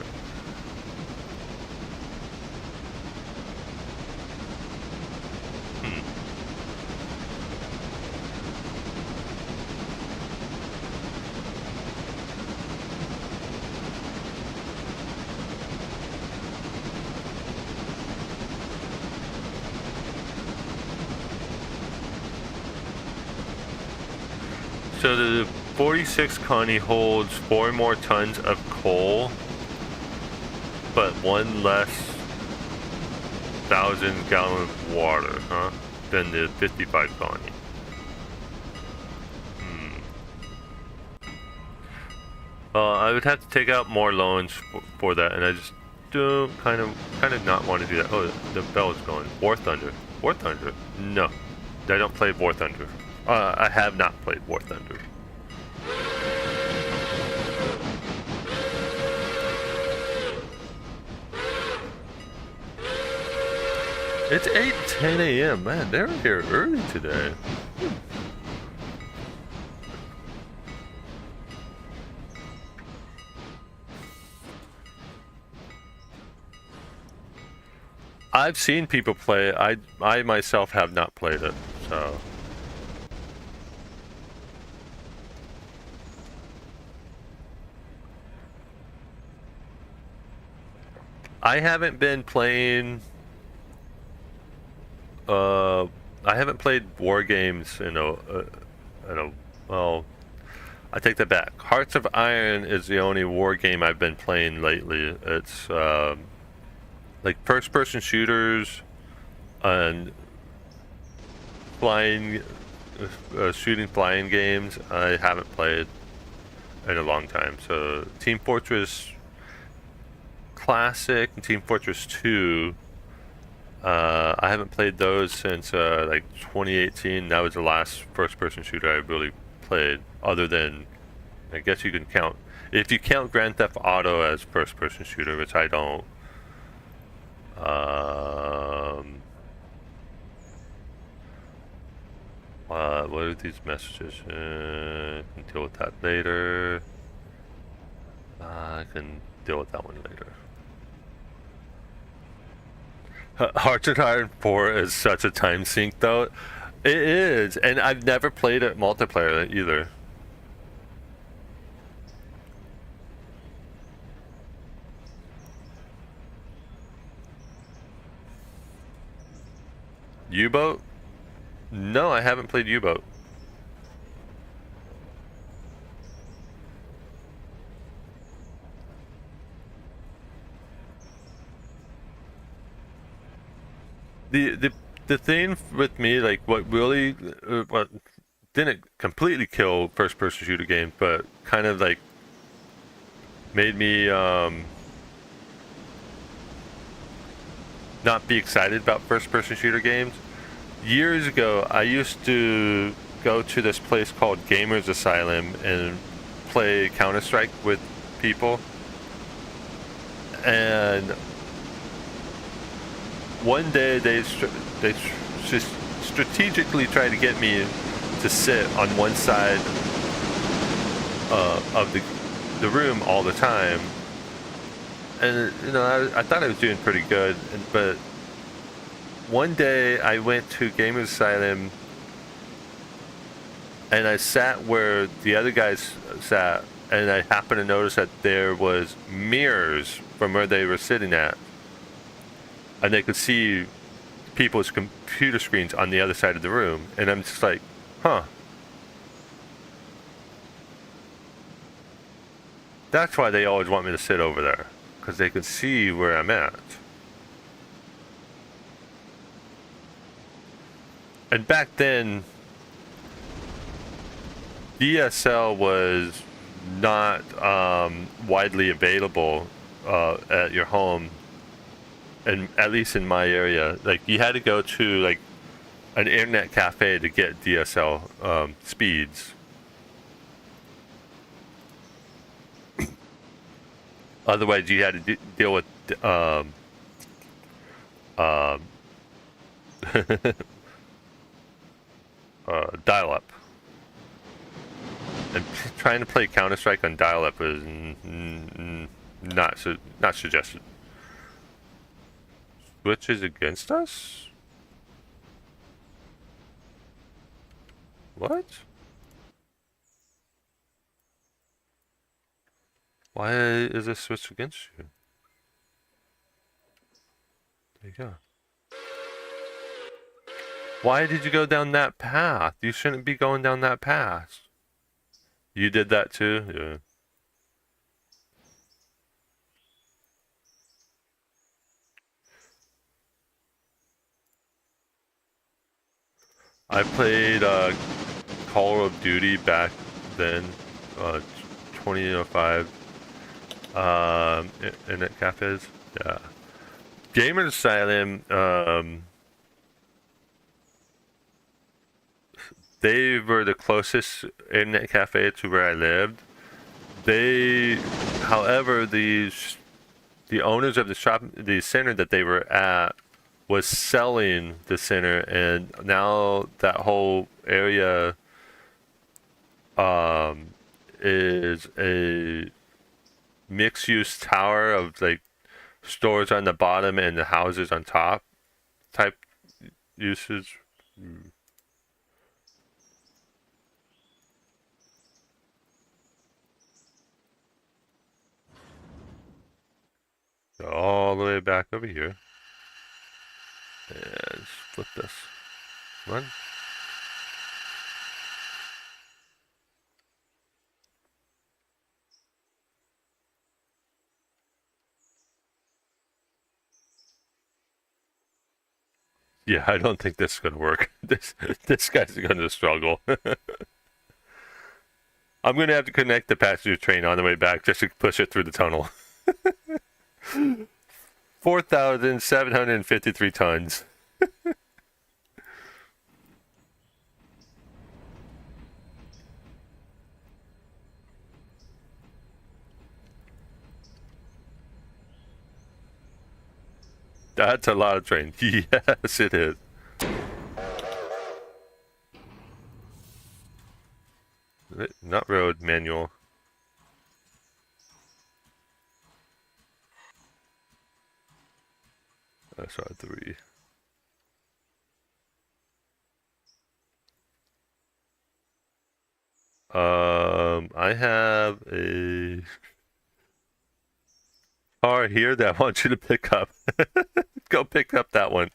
So the 46 Connie holds 4 more tons of coal, but 1 less 1,000-gallon of water, huh? Than the 55 Connie. I would have to take out more loans for that, and I just do kind of not want to do that. Oh, the bell is going. War Thunder. War Thunder? No, I don't play War Thunder. I have not played War Thunder. It's 8:10 a.m. Man, they're here early today. I've seen people play it. I myself have not played it, so. I haven't been playing. I haven't played war games in a. Well, I take that back. Hearts of Iron is the only war game I've been playing lately. It's like first-person shooters and flying, shooting flying games. I haven't played in a long time. So Team Fortress Classic and Team Fortress 2. I haven't played those since like 2018. That was the last first-person shooter I really played, other than, I guess you can count, if you count Grand Theft Auto as first-person shooter, which I don't. What are these messages? I can deal with that later. I can deal with that one later. Hearts of Iron 4 is such a time sink, though. It is, and I've never played it multiplayer either. U-Boat? No, I haven't played U-Boat. The thing with me, like, what really what didn't completely kill first-person shooter games, but kind of like made me not be excited about first-person shooter games. Years ago, I used to go to this place called Gamers Asylum and play Counter-Strike with people. And one day they just strategically tried to get me to sit on one side of the room all the time. And you know, I thought I was doing pretty good, but one day I went to Gamers Asylum and I sat where the other guys sat, and I happened to notice that there was mirrors from where they were sitting at, and they could see people's computer screens on the other side of the room, and I'm just like, huh. That's why they always want me to sit over there, because they can see where I'm at. And back then, DSL was not widely available at your home, and at least in my area. Like, you had to go to like an internet cafe to get DSL speeds. Otherwise, you had to deal with dial-up. And trying to play Counter-Strike on dial-up is not suggested. Switch is against us? What? Why is this Switch against you? There you go. Why did you go down that path? You shouldn't be going down that path. You did that too? Yeah. I played Call of Duty back then, 2005, internet cafes. Yeah. Gamers Asylum, they were the closest internet cafe to where I lived. However, the owners of the shop, the center that they were at, was selling the center, and now that whole area is a mixed-use tower of like stores on the bottom and the houses on top type usage. Go all the way back over here. And flip this. Come on. Yeah, I don't think this is gonna work. This guy's gonna struggle. I'm gonna have to connect the passenger train on the way back just to push it through the tunnel. 4,753 tons. That's a lot of train. Yes, it is. Not road, manual. SR3. I have a car here that I want you to pick up. Go pick up that one.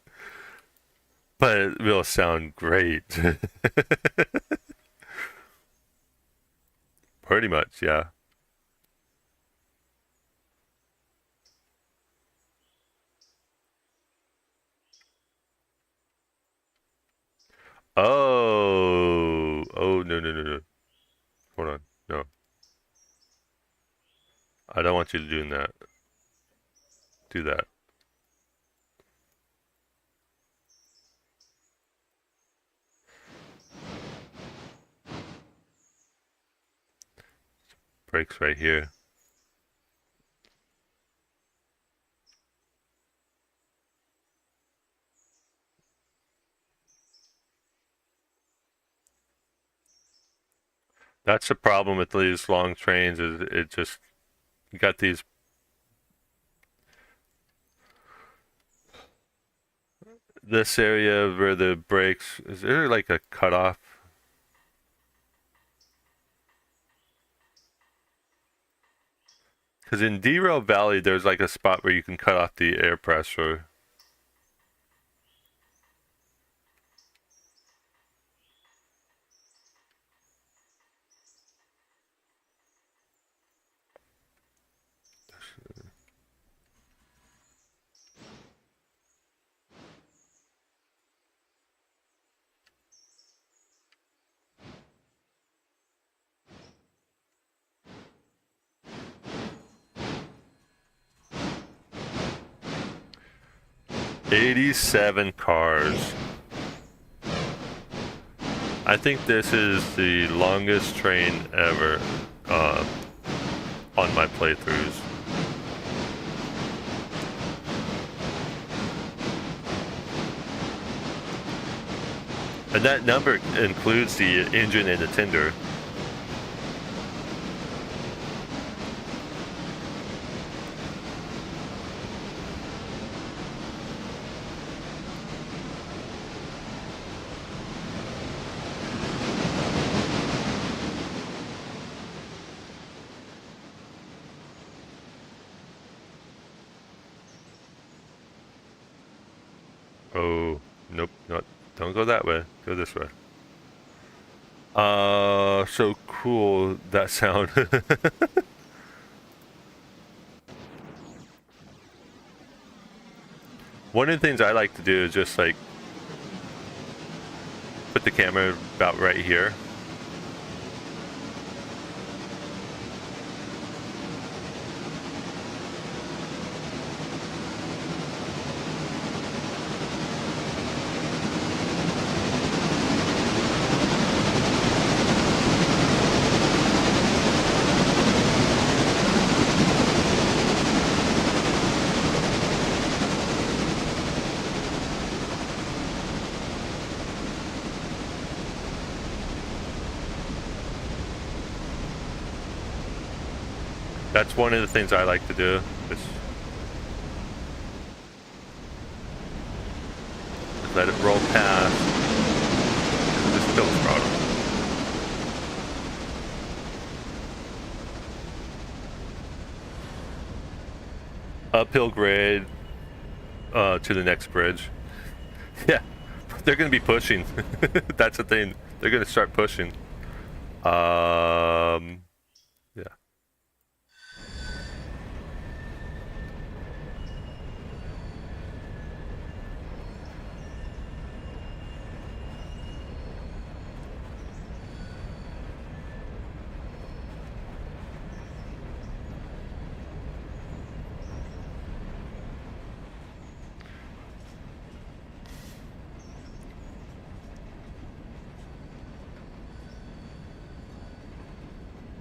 But it will sound great. Pretty much, yeah. Oh, no. Hold on, no. I don't want you to do that. Do that. brakes right here. That's the problem with these long trains, is it just, you got these this area where the brakes, is there like a cutoff? Because in Derail Valley, there's like a spot where you can cut off the air pressure. "87 cars. I think this is the longest train ever on my playthroughs. And that number includes the engine and the tender. Oh, nope, not. Don't go that way. Go this way. So cool, that sound. One of the things I like to do is just like put the camera about right here. That's one of the things I like to do. Just let it roll past. Just still throttle. Uphill grade to the next bridge. Yeah, they're going to be pushing. That's the thing. They're going to start pushing. Yeah.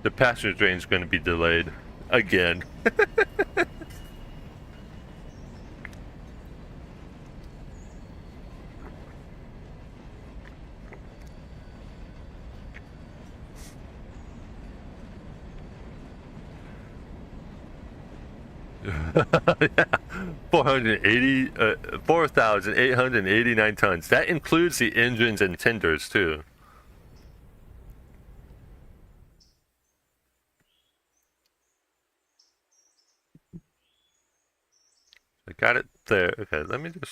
The passenger train is going to be delayed again. Yeah. 4,889 tons. That includes the engines and tenders too. I got it there. Okay, let me just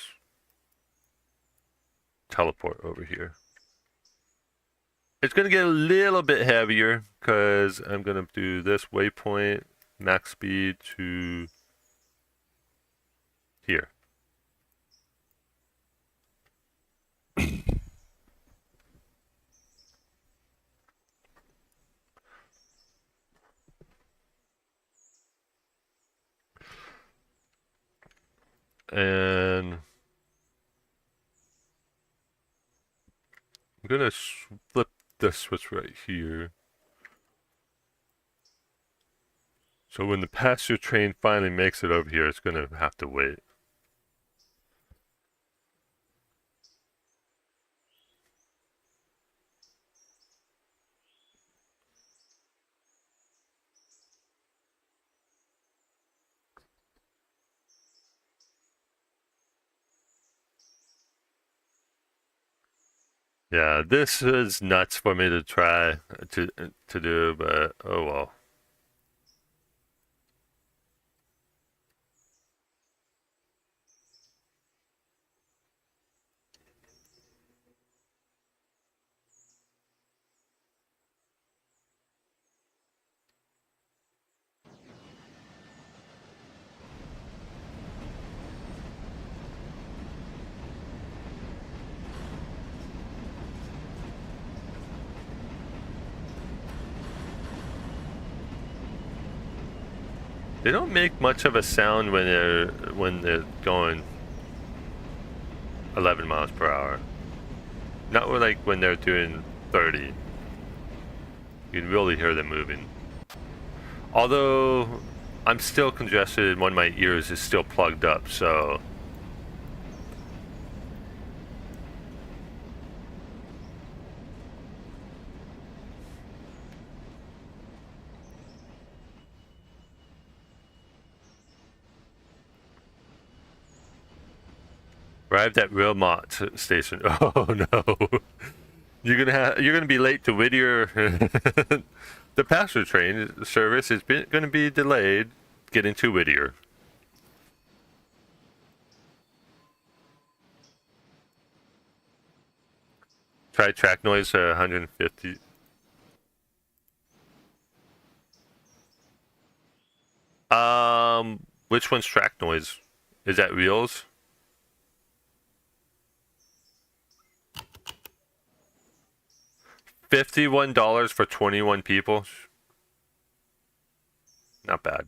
teleport over here. It's going to get a little bit heavier because I'm going to do this waypoint, max speed to here. And I'm going to flip the switch right here. So when the passenger train finally makes it over here, it's going to have to wait. Yeah, this is nuts for me to try to do, but oh well. They don't make much of a sound when they're going 11 miles per hour. Not like when they're doing 30. You can really hear them moving. Although I'm still congested and one of my ears is still plugged up, so arrived at Wilmot station. Oh no. You're gonna be late to Whittier. The passenger train service is gonna be delayed getting to Whittier. Try track noise 150. Which one's track noise? Is that wheels? $51 for 21 people. Not bad.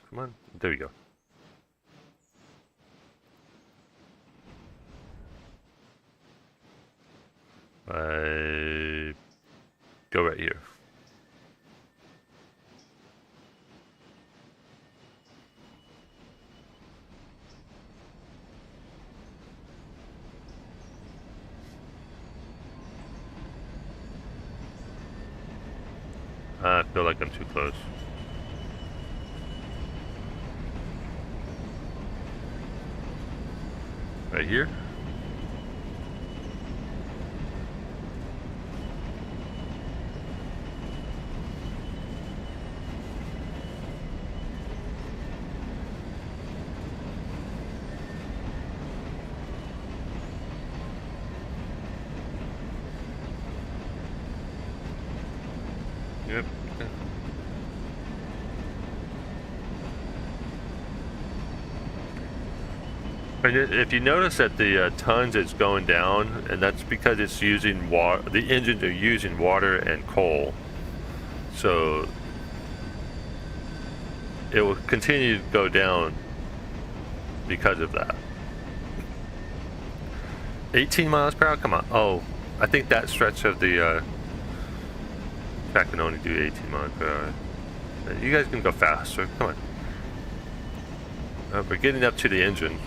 Come on. There you go. Go right here. I feel like I'm too close. Right here. Yep. And if you notice that the tons is going down, and that's because it's using water. The engines are using water and coal, so it will continue to go down because of that. 18 miles per hour. Come on. Oh, I think that stretch of the track can only do 18 miles per hour. You guys can go faster. Come on. We're getting up to the engine.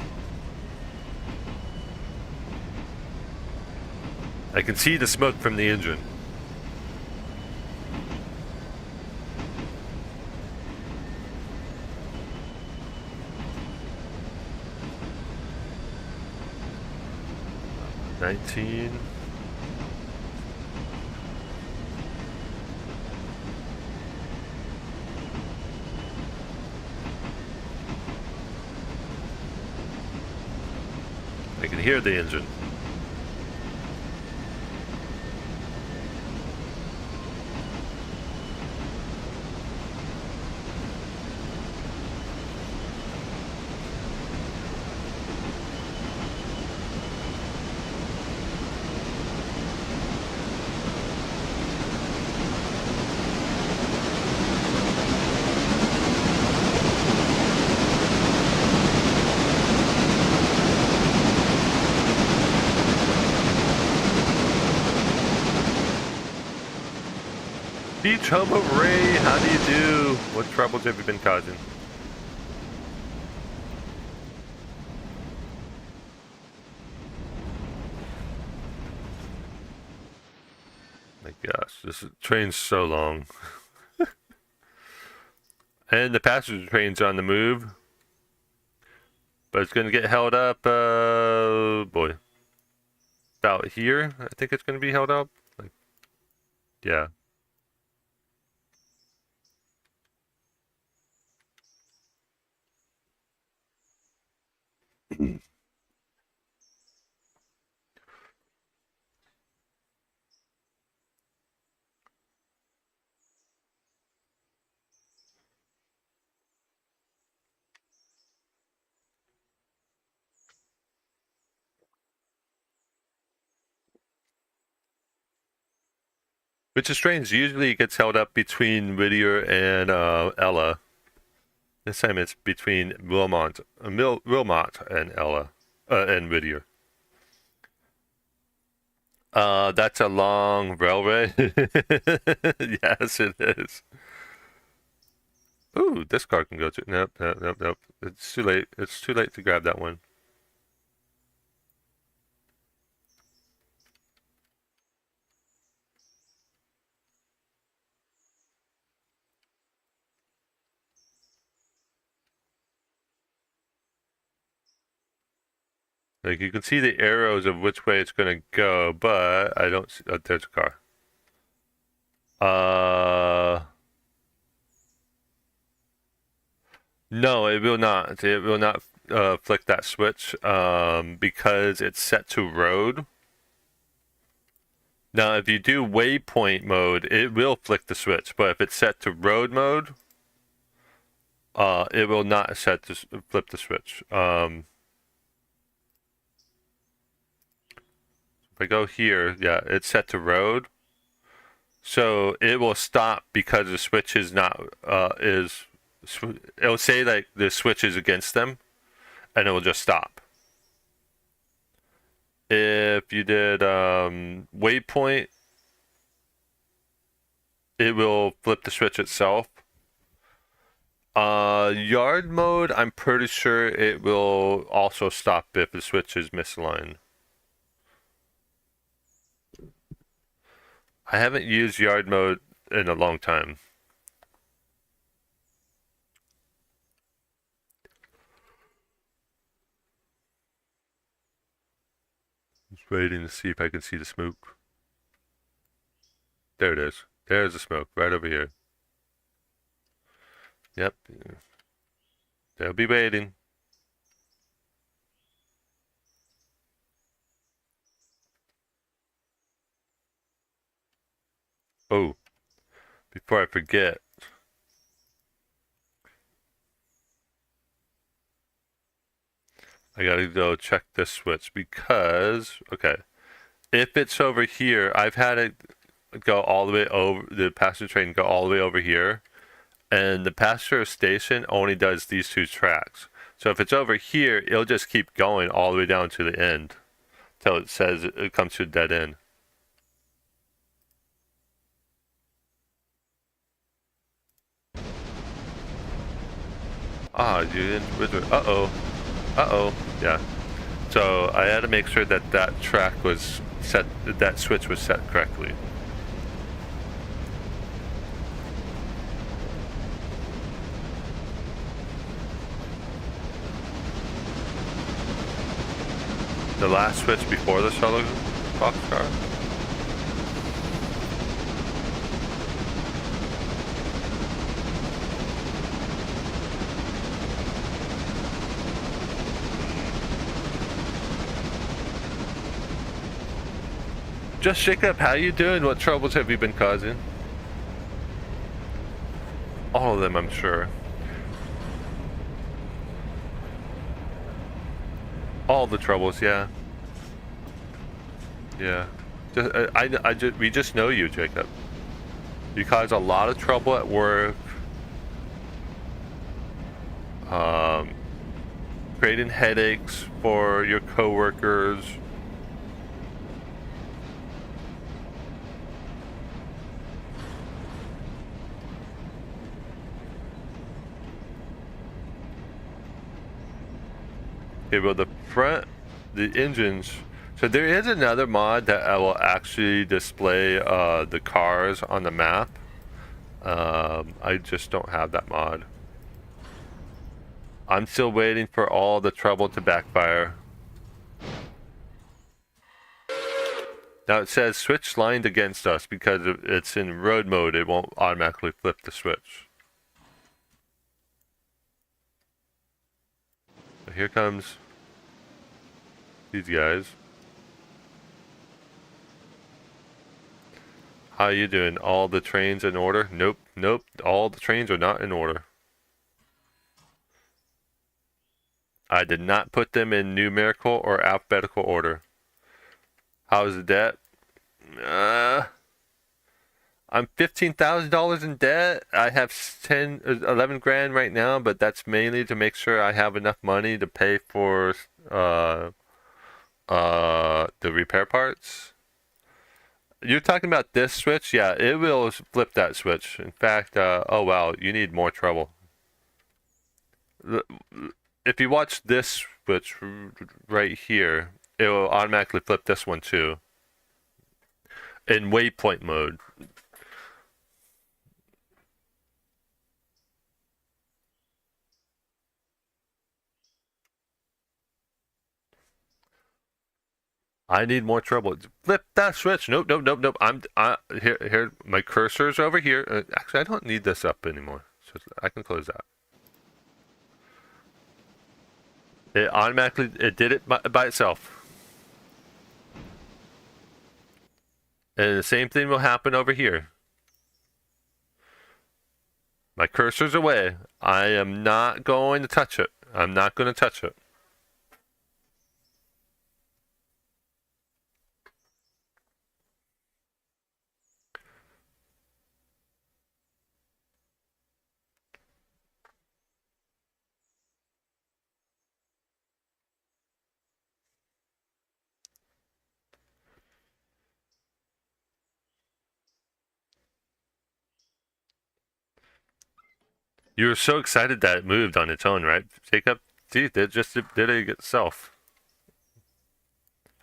I can see the smoke from the engine. $19. I can hear the engine. Beach Hobo Ray, how do you do? What troubles have you been causing? My gosh, this train's so long. And the passenger train's on the move. But it's going to get held up, boy. About here, I think it's going to be held up. Like, yeah. Which is strange. Usually it gets held up between Whittier and Ella. This time it's between Wilmot and Ella and Whittier. That's a long railway. Yes, it is. Ooh, this car can go to. Nope, nope, nope, nope. It's too late. It's too late to grab that one. Like, you can see the arrows of which way it's going to go, but I don't see... Oh, there's a car. No, it will not. It will not flick that switch because it's set to road. Now, if you do waypoint mode, it will flick the switch, but if it's set to road mode, it will not set to flip the switch. If I go here, yeah, it's set to road. So it will stop because the switch is not, it'll say like the switch is against them, and it will just stop. If you did waypoint, it will flip the switch itself. Yard mode, I'm pretty sure it will also stop if the switch is misaligned. I haven't used yard mode in a long time. Just waiting to see if I can see the smoke. There it is. There's the smoke right over here. Yep. They'll be waiting. Oh, before I forget, I gotta go check this switch because, okay, if it's over here, I've had it go all the way over, the passenger train go all the way over here, and the passenger station only does these two tracks. So if it's over here, it'll just keep going all the way down to the end till it says it comes to a dead end. Ah, you didn't. Uh-oh. Yeah. So I had to make sure that that track was set, that switch was set correctly. The last switch before the shuttle boxcar. Just Jacob, how you doing? What troubles have you been causing? All of them, I'm sure. All the troubles, yeah. Yeah. We just know you, Jacob. You cause a lot of trouble at work. Creating headaches for your coworkers. Okay, well the engines. So there is another mod that will actually display the cars on the map. I just don't have that mod. I'm still waiting for all the trouble to backfire. Now it says switch lined against us because it's in road mode. It won't automatically flip the switch. So here comes these guys. How you doing? All the trains in order? Nope, nope. All the trains are not in order. I did not put them in numerical or alphabetical order. How's the debt? I'm $15,000 in debt. I have 11 grand right now, but that's mainly to make sure I have enough money to pay for the repair parts. You're talking about this switch? Yeah, it will flip that switch. In fact, oh wow, you need more trouble. If you watch this switch right here, it will automatically flip this one too. In waypoint mode. I need more trouble. Flip that switch. Nope, nope, nope, nope. Here. My cursor's over here. Actually, I don't need this up anymore, so I can close that. It automatically did it by itself. And the same thing will happen over here. My cursor's away. I am not going to touch it. I'm not going to touch it. You were so excited that it moved on its own, right? Jacob? See, it just did it itself.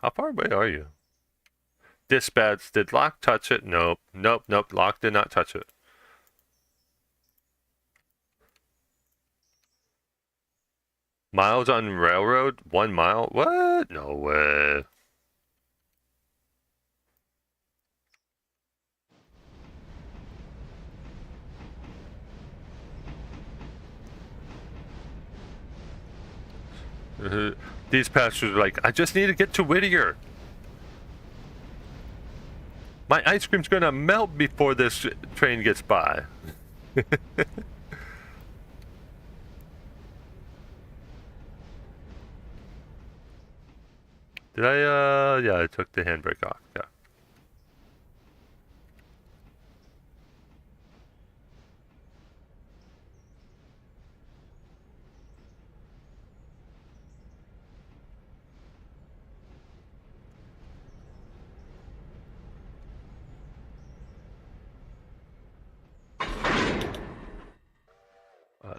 How far away are you? Dispatch, did Locke touch it? Nope. Nope, nope. Locke did not touch it. Miles on railroad? 1 mile? What? No way. These pastors are like, I just need to get to Whittier. My ice cream's gonna melt before this train gets by. Did I, yeah, I took the handbrake off, yeah.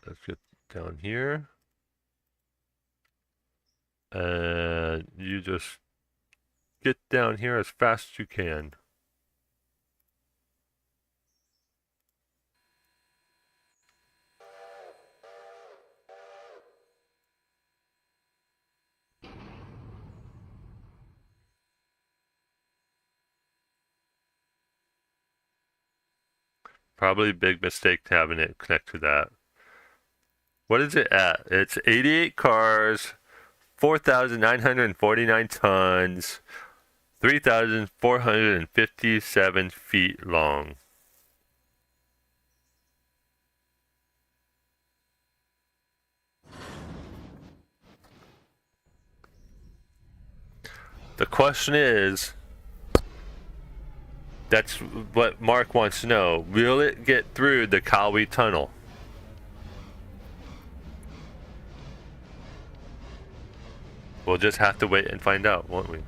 Let's get down here. And you just get down here as fast as you can. Probably a big mistake to having it connect to that. What is it at? It's 88 cars, 4,949 tons, 3,457 feet long. The question is, that's what Mark wants to know, will it get through the Kawi Tunnel? We'll just have to wait and find out, won't we?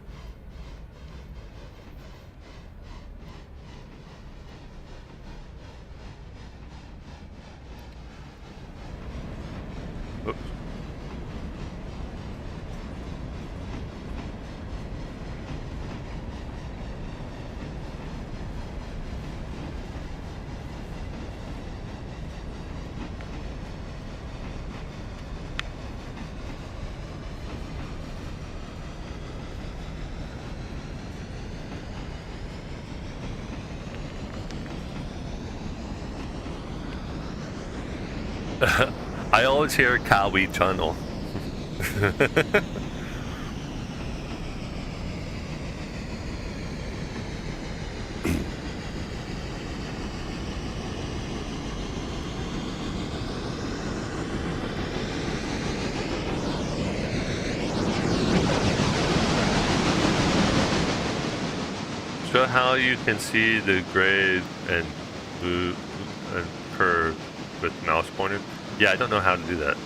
Oops. I always hear Kawi Tunnel. Show how you can see the grade and blue and curve with mouse pointer. Yeah, I don't know how to do that.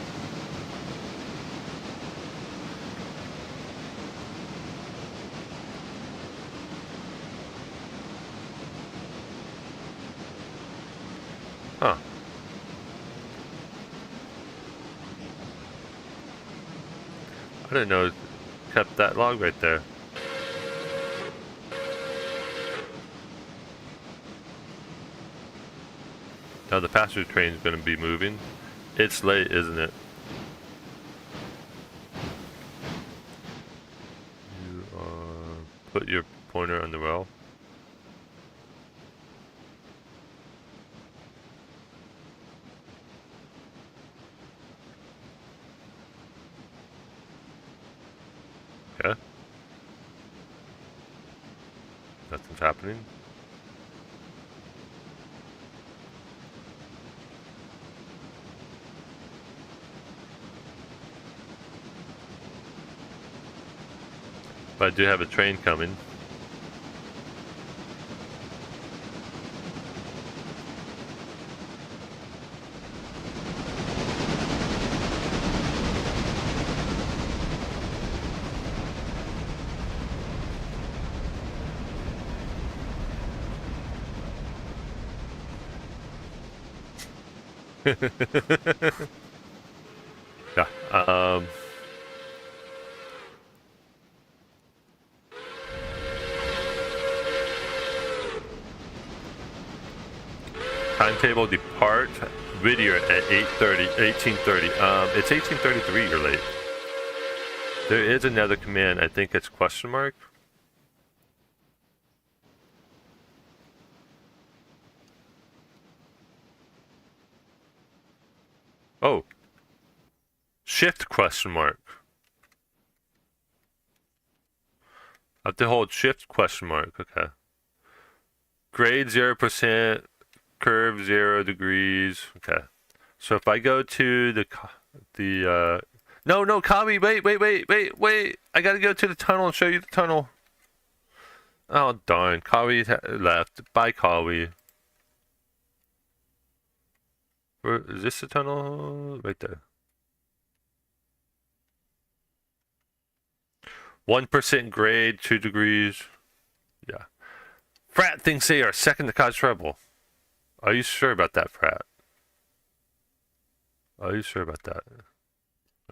Huh. I didn't know it kept that log right there. Now the passenger train is going to be moving. It's late, isn't it? You put your pointer on the rail. Okay. Nothing's happening. But I do have a train coming. Yeah. Timetable depart Whittier at 18:30. It's 18:33. You're late. There is another command. I think it's question mark. Oh. Shift question mark. I have to hold shift question mark. Okay. Grade 0%. Curve 0 degrees. Okay. So if I go to the no, Kawi, wait. I gotta go to the tunnel and show you the tunnel. Oh, darn. Kawi left. Bye, Kawi. Where, is this the tunnel? Right there. 1% grade, 2 degrees. Yeah. Frat thinks they are second to cause trouble. Are you sure about that, Frat? Are you sure about that?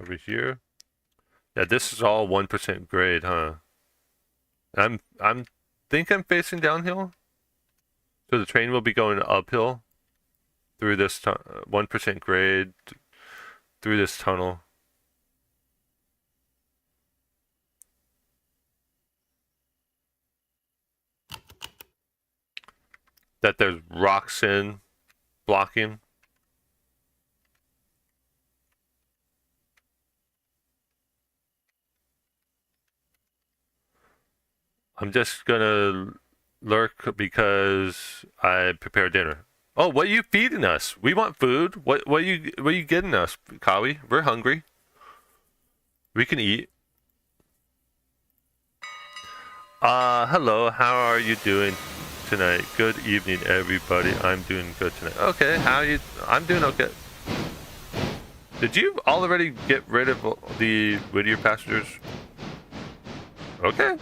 Over here? Yeah, this is all 1% grade, huh? I'm think I'm facing downhill. So the train will be going uphill through this 1% grade through this tunnel. That there's rocks in blocking. I'm just gonna lurk because I prepared dinner. Oh, what are you feeding us? We want food. What are you getting us, Kawi? We're hungry. We can eat. Hello, how are you doing tonight? Good evening, everybody. I'm doing good tonight. Okay, how are you? I'm doing okay. Did you already get rid of the Whittier passengers? Okay.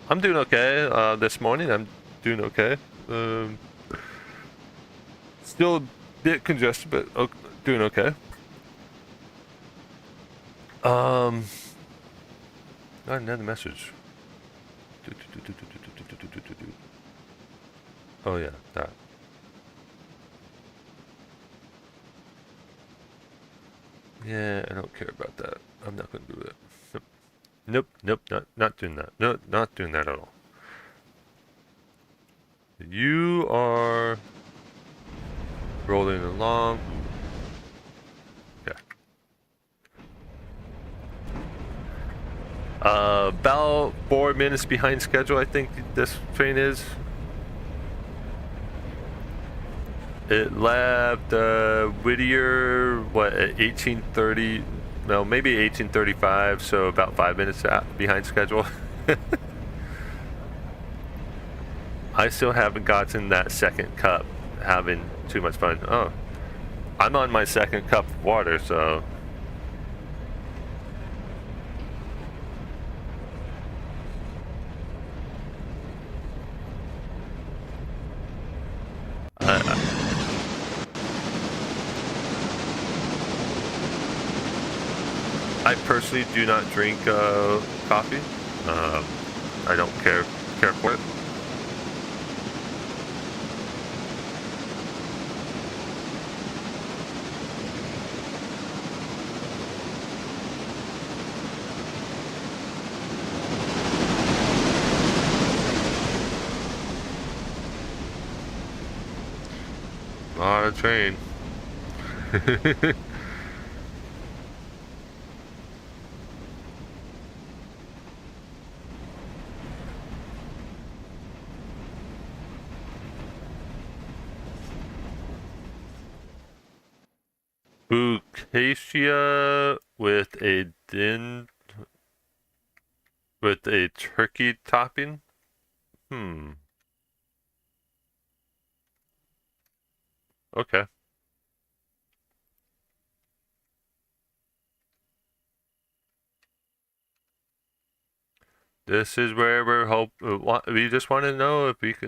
I'm doing okay. This morning, I'm doing okay. Still a bit congested, but doing okay. Got another message. Oh yeah, that. Yeah, I don't care about that. I'm not gonna do it. Nope, not doing that. No, not doing that at all. You are rolling along. Okay. About 4 minutes behind schedule, I think this train is. It left Whittier, what, at 18:30? No, maybe 18:35, so about 5 minutes behind schedule. I still haven't gotten that second cup, having too much fun. Oh, I'm on my second cup of water, so... I personally do not drink coffee. I don't care for it. On a train. Bucacia with a turkey topping. Okay. This is where we just want to know if it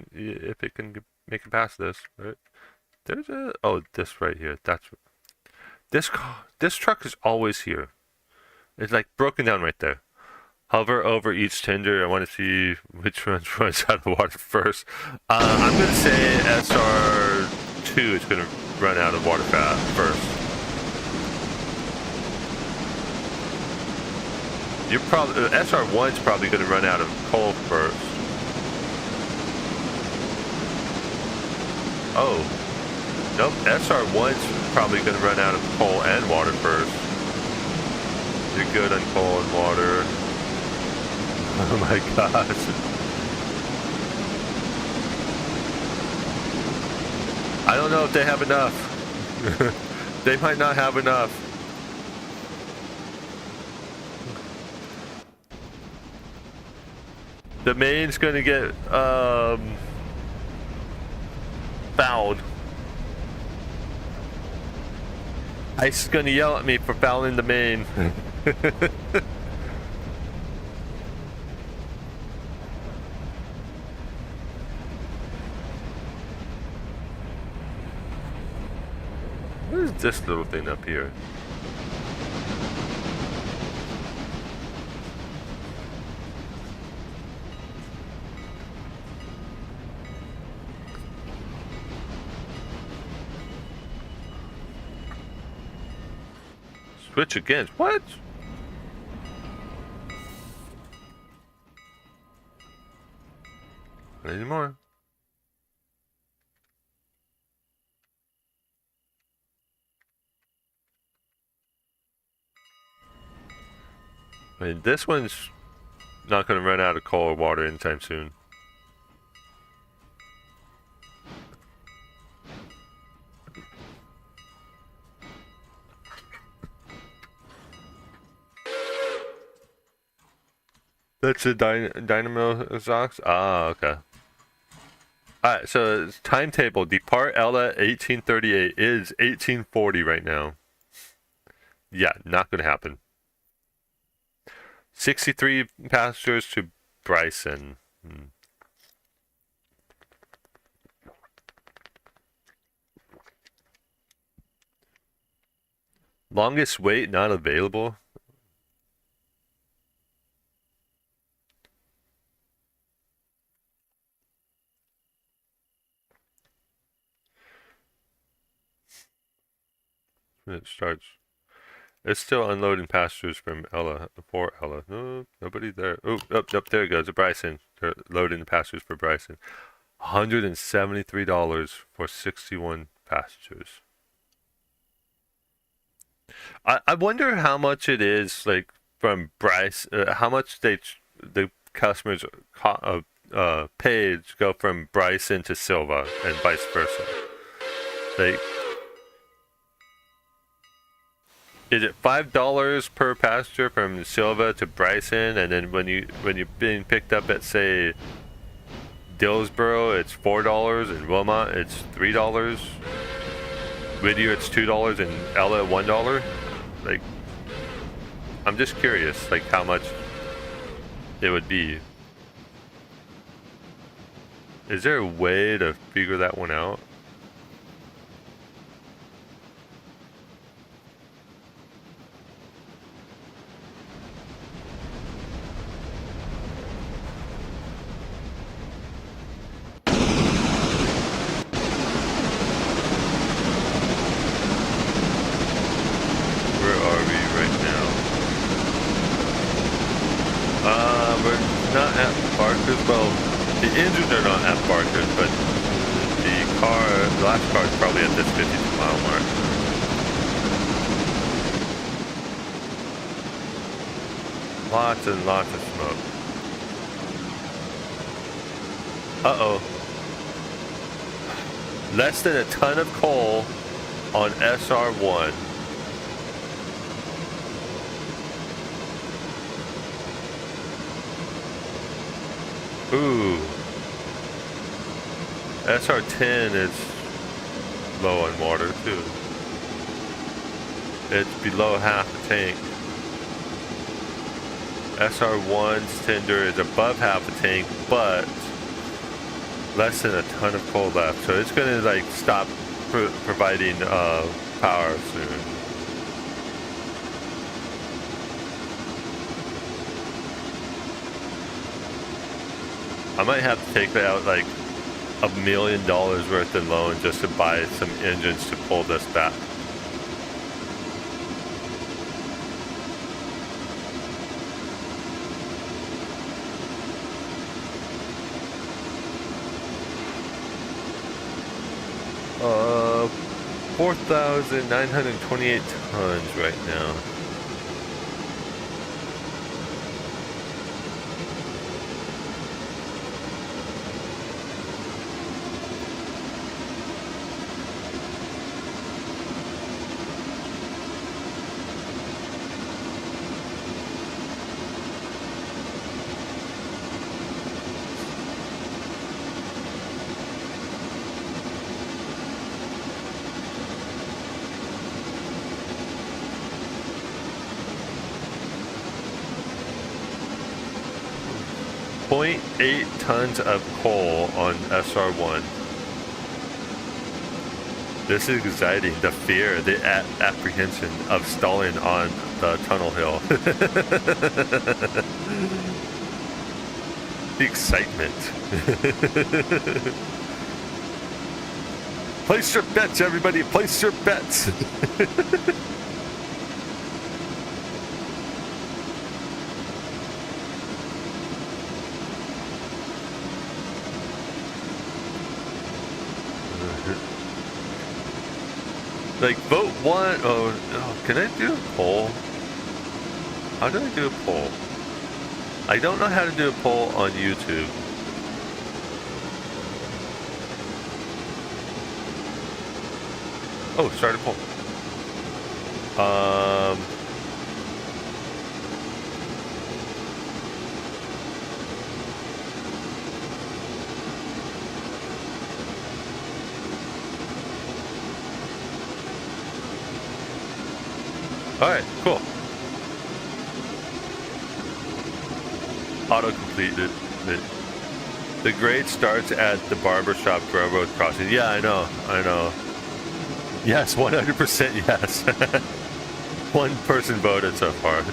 can make it past this, right? There's this right here. This truck is always here. It's like broken down right there. Hover over each tender. I want to see which one runs out of water first. I'm gonna say SR2 is gonna run out of water first. SR1's probably going to run out of coal first. Oh. Nope, SR1's probably going to run out of coal and water first. You're good on coal and water. Oh my gosh. I don't know if they have enough. They might not have enough. The main's gonna get fouled. Ice is gonna yell at me for fouling the main. What is this little thing up here? Switch against what? Not anymore. I mean, this one's not going to run out of coal or water anytime soon. That's a dynamo exhaust? Ah, okay. Alright, so timetable. Depart Ella 1838 is 1840 right now. Yeah, not going to happen. 63 passengers to Bryson. Longest wait not available. It starts. It's still unloading passengers from Ella, for Ella. No, nobody there. Oh, there it goes. Bryson. They're loading the passengers for Bryson. $173 for 61 pastures. I wonder how much it is, like, from Bryce, how much the customers paid to go from Bryson to Silva and vice versa. Like, is it $5 per pasture from Silva to Bryson, and then when you're being picked up at, say, Dillsboro, it's $4, and Wilmot it's $3, Whittier it's $2, and Ella $1? Like, I'm just curious, like, how much it would be. Is there a way to figure that one out? Not at Barker's. Well, the engines are not at Barker's, but the last car is probably at this 52-mile mark. Lots and lots of smoke. Uh-oh. Less than a ton of coal on SR1. Ooh. SR10 is low on water too. It's below half a tank. SR1's tender is above half a tank, but less than a ton of coal left. So it's gonna like stop providing power soon. I might have to take out like $1 million worth of loan just to buy some engines to pull this back. Uh, 4,928 tons right now. .8 tons of coal on SR1. This is exciting. The fear, the apprehension of stalling on the tunnel hill. The excitement. Place your bets, everybody. Place your bets. Like, vote one. Oh, can I do a poll? How do I do a poll? I don't know how to do a poll on YouTube. Oh, start a poll. Alright, cool. Auto-completed. The grade starts at the barbershop railroad crossing. Yeah, I know. Yes, 100% yes. One person voted so far.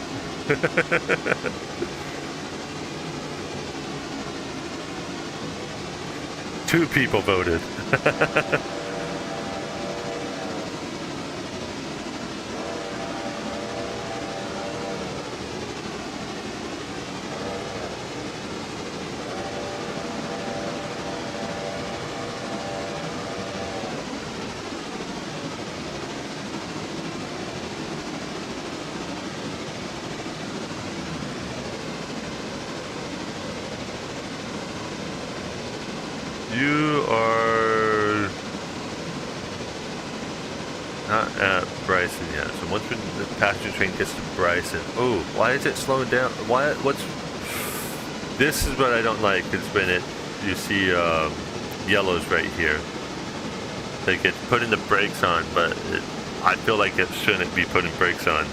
Two people voted. You are not at Bryson yet. So once when the passenger train gets to Bryson, oh, why is it slowing down? This is what I don't like, is when you see yellows right here. Like it's putting the brakes on, but I feel like it shouldn't be putting brakes on.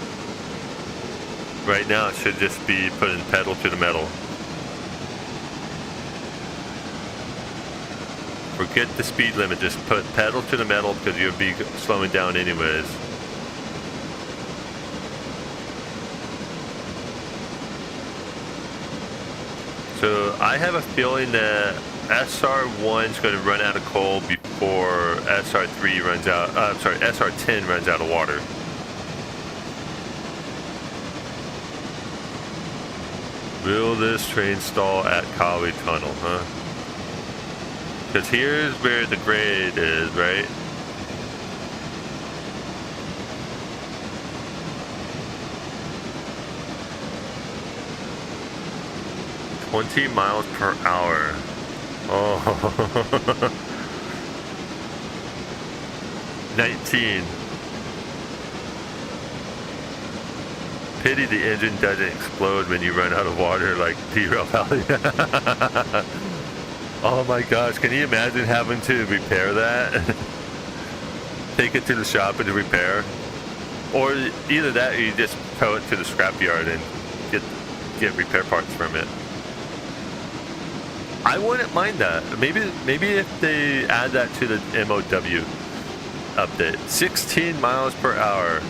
Right now it should just be putting pedal to the metal. Forget the speed limit, just put pedal to the metal because you'll be slowing down anyways. So I have a feeling that SR1 is going to run out of coal before SR3 runs out, SR10 runs out of water. Will this train stall at Kali Tunnel, huh? Because here's where the grade is, right? "20 miles per hour. Oh. 19. Pity the engine doesn't explode when you run out of water like T-Rail Valley. Oh my gosh, can you imagine having to repair that? Take it to the shop and repair? Or either that or you just tow it to the scrapyard and get repair parts from it. I wouldn't mind that. Maybe if they add that to the MOW update. 16 miles per hour.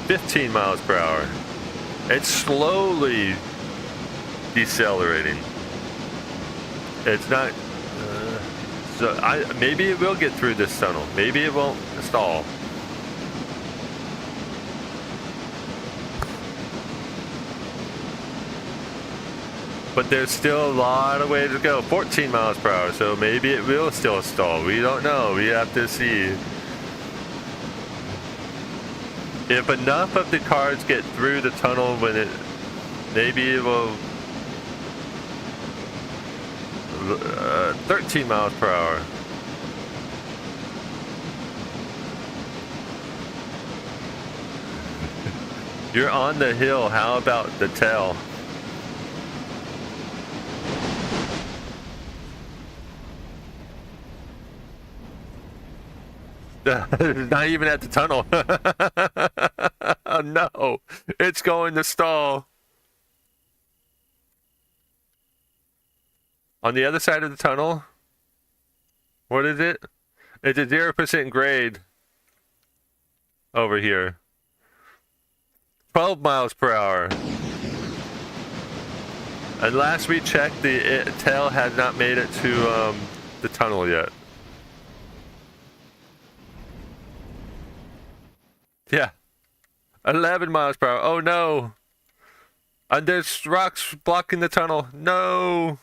"15 miles per hour. It's slowly decelerating. It's not. Maybe it will get through this tunnel. Maybe it won't stall. But there's still a lot of way to go. 14 miles per hour. So maybe it will still stall. We don't know. We have to see. If enough of the cars get through the tunnel maybe it will 13 miles per hour. You're on the hill, how about the tail? Not even at the tunnel. Oh, no, it's going to stall. On the other side of the tunnel, what is it? It's a 0% grade over here. 12 miles per hour. And last we checked, the tail had not made it to the tunnel yet. Yeah. 11 miles per hour. Oh no. And there's rocks blocking the tunnel. No.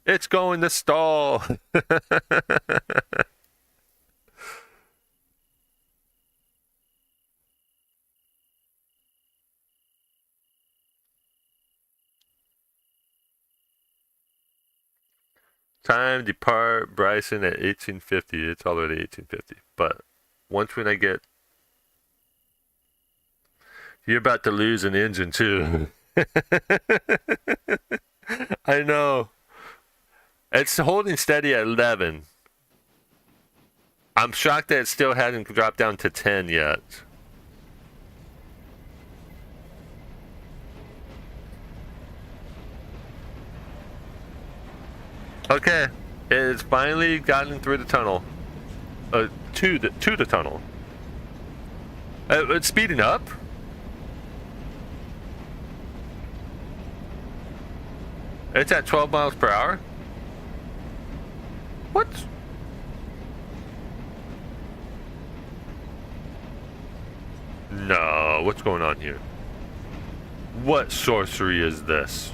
It's going to stall. Time depart Bryson at 1850. It's already 1850. But once when I get... You're about to lose an engine too. I know. It's holding steady at 11. I'm shocked that it still hasn't dropped down to 10 yet. Okay, it's finally gotten through the tunnel. To the tunnel. It's speeding up. It's at 12 miles per hour. What? No, what's going on here? What sorcery is this?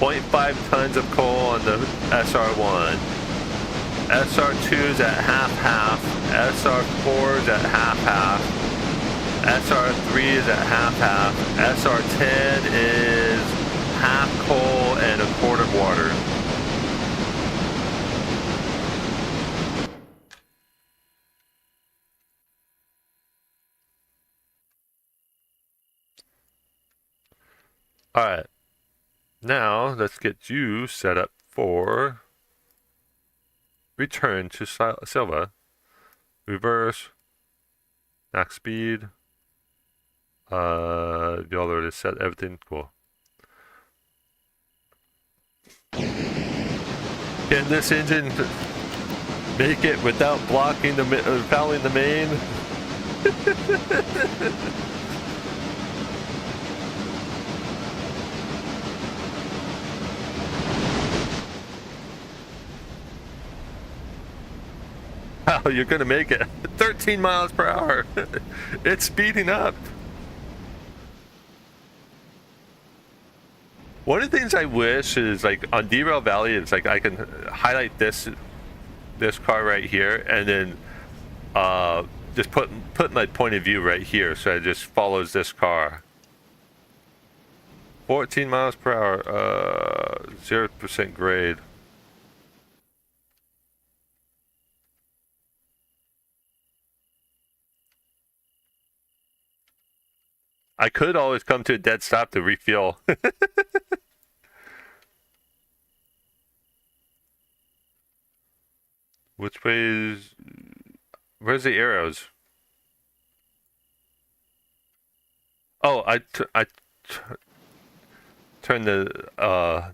0.5 tons of coal on the SR1. SR2 is at half-half. SR4 is at half-half. SR3 is at half-half. SR10 is half coal and a quart of water. Alright. Now, let's get you set up for return to Silva. Reverse. Max speed. You already set everything. Cool. Can this engine make it without blocking the fouling the main? Wow, you're gonna make it. 13 miles per hour. It's speeding up. One of the things I wish is like on Derail Valley, it's like I can highlight this car right here and then just put my point of view right here, so it just follows this car. 14 miles per hour, 0% grade. I could always come to a dead stop to refuel. Which way is... Where's the arrows? Oh, I turned the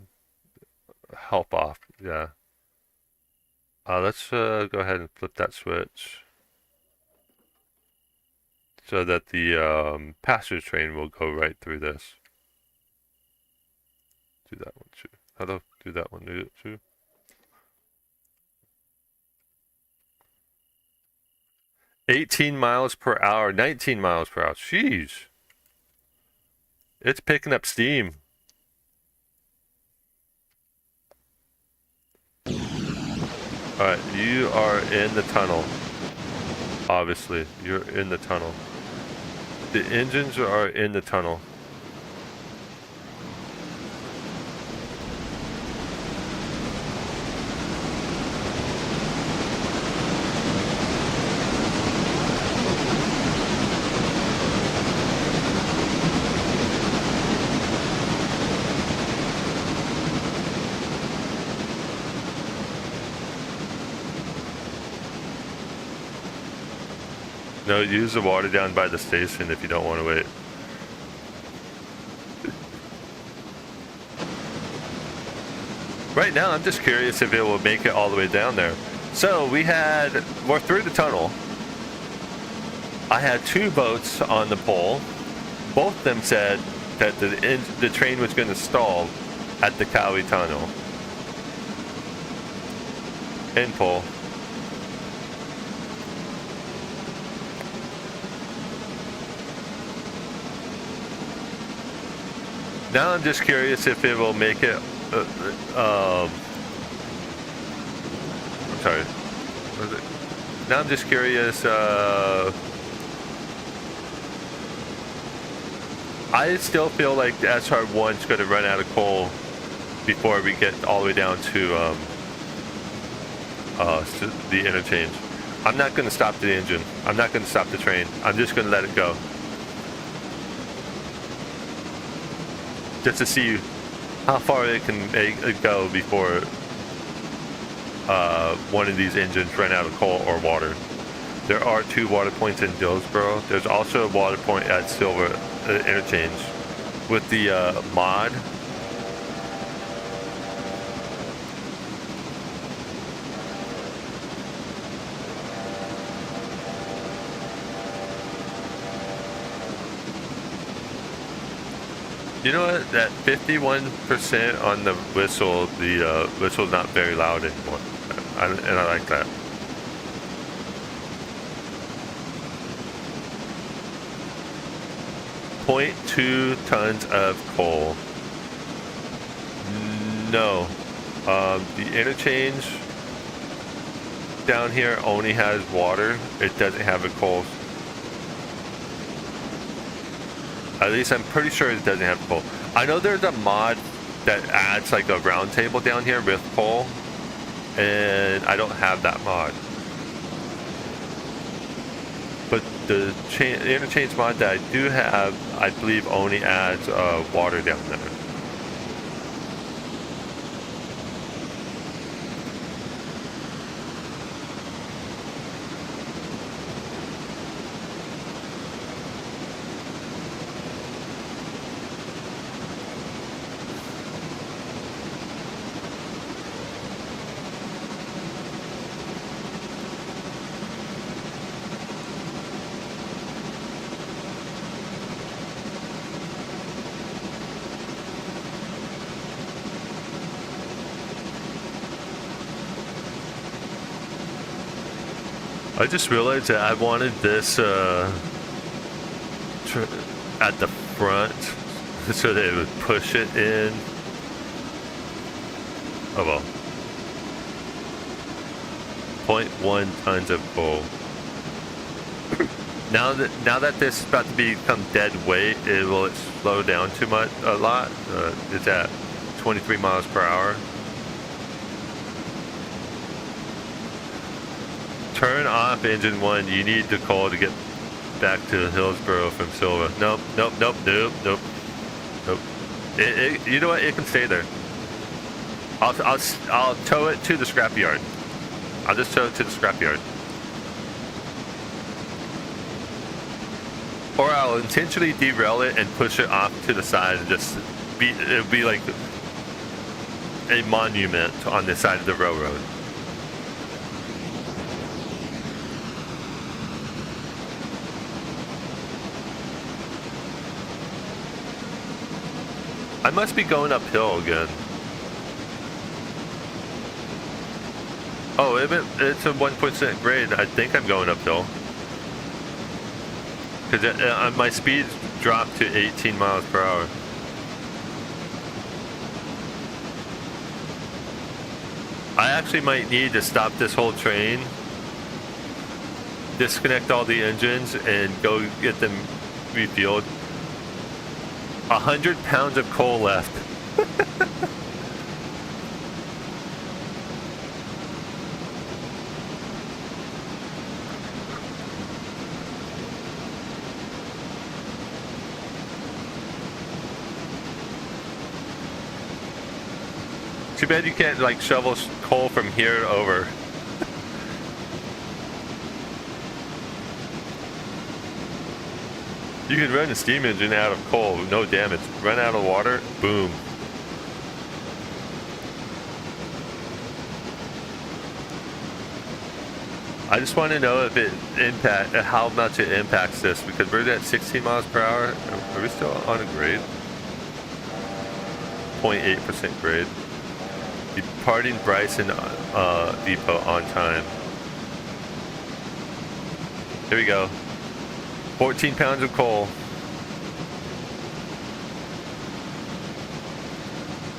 help off. Yeah. Let's go ahead and flip that switch, so that the passenger train will go right through this. Do that one too. How do I do that one too? $18 miles per hour, 19 miles per hour. Jeez. It's picking up steam. Alright, you are in the tunnel. Obviously, you're in the tunnel. The engines are in the tunnel. No, use the water down by the station if you don't want to wait. Right now, I'm just curious if it will make it all the way down there. So we're through the tunnel. I had 2 boats on the pole. Both of them said that the train was going to stall at the Kawi Tunnel. In pole. Now I'm just curious if it will make it. I'm sorry. What is it? Now I'm just curious. I still feel like the SR1 is going to run out of coal before we get all the way down to the interchange. I'm not going to stop the engine. I'm not going to stop the train. I'm just going to let it go. Just to see how far it can make it go before one of these engines run out of coal or water. There are 2 water points in Dillsboro. There's also a water point at Silver Interchange. With the mod, you know what? That 51% on the whistle, the whistle's not very loud anymore, and I like that. .2 tons of coal. No. The interchange down here only has water. It doesn't have a coal. At least I'm pretty sure it doesn't have coal. I know there's a mod that adds like a round table down here with coal, and I don't have that mod. But the interchange mod that I do have, I believe only adds water down there. I just realized that I wanted this at the front so that it would push it in. Oh well. 0.1 tons of coal. Now that this is about to become dead weight, will it slow down too much? A lot? It's at 23 miles per hour. Turn off engine 1. You need the coal to get back to Hillsboro from Silva. Nope. You know what? It can stay there. I'll tow it to the scrapyard. I'll just tow it to the scrapyard. Or I'll intentionally derail it and push it off to the side and it'll be like a monument on the side of the railroad. I must be going uphill again. Oh, it's a 1% grade. I think I'm going uphill. Because my speed dropped to 18 miles per hour. I actually might need to stop this whole train, disconnect all the engines, and go get them refueled. 100 pounds of coal left. Too bad you can't like shovel coal from here over. You can run a steam engine out of coal with no damage. Run out of water, boom. I just want to know if how much it impacts this, because we're at 16 miles per hour. Are we still on a grade? 0.8% grade. Departing Bryson Depot on time. Here we go. 14 pounds of coal.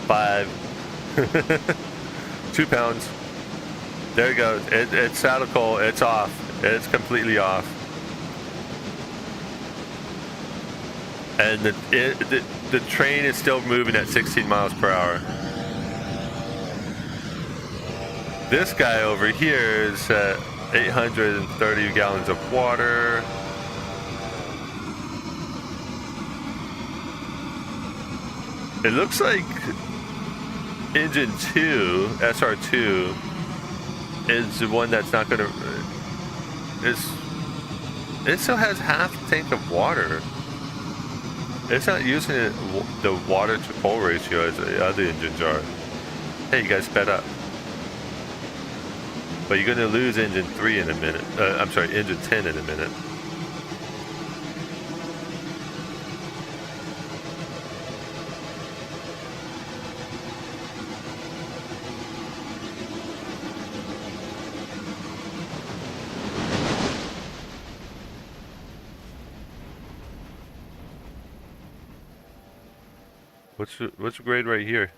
5. 2 pounds. There it goes. It's out of coal. It's off. It's completely off. And the train is still moving at 16 miles per hour. This guy over here is at 830 gallons of water. It looks like engine 2, SR2, is the one that's not going to... It still has half a tank of water. It's not using the water to coal ratio as the other engines are. Hey, you guys sped up. But you're going to lose engine 3 in a minute. I'm sorry, engine 10 in a minute. What's the grade right here?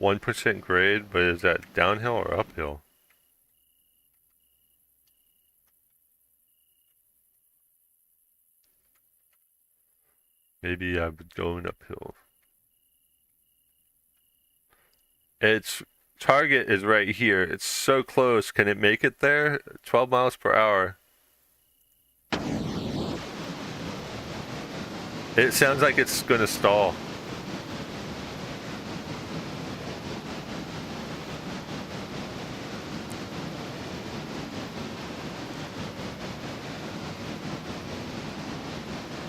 1% grade, but is that downhill or uphill? Maybe I would go uphill. Its target is right here. It's so close. Can it make it there? 12 miles per hour. It sounds like it's gonna stall.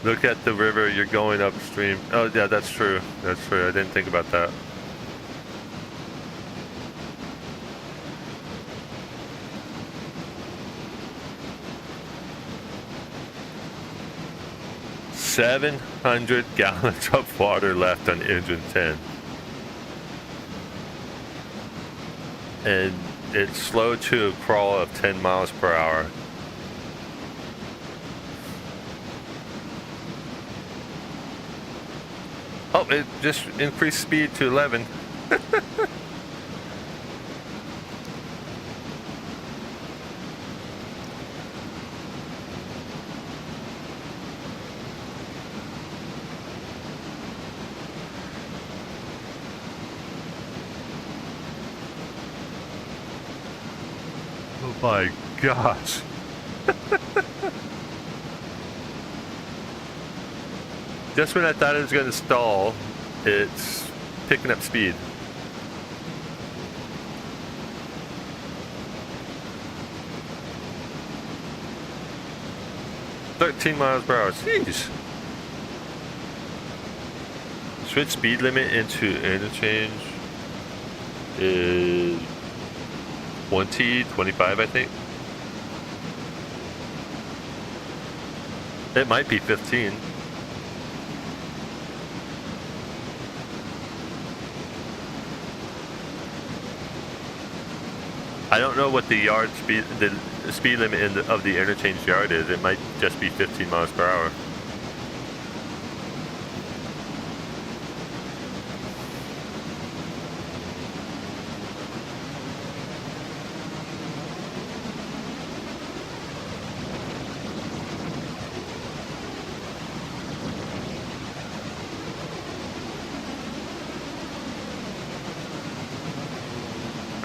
Look at the river, you're going upstream. Oh yeah, that's true. That's true. I didn't think about that. $700 gallons of water left on engine 10. And it's slowed to a crawl of 10 miles per hour. Oh, it just increased speed to 11. Oh my gosh. Just when I thought it was going to stall, it's picking up speed. $13 miles per hour. Jeez. Switch speed limit into interchange is 25, I think. It might be 15. I don't know what the yard speed, the speed limit of the interchange yard is. It might just be 15 miles per hour.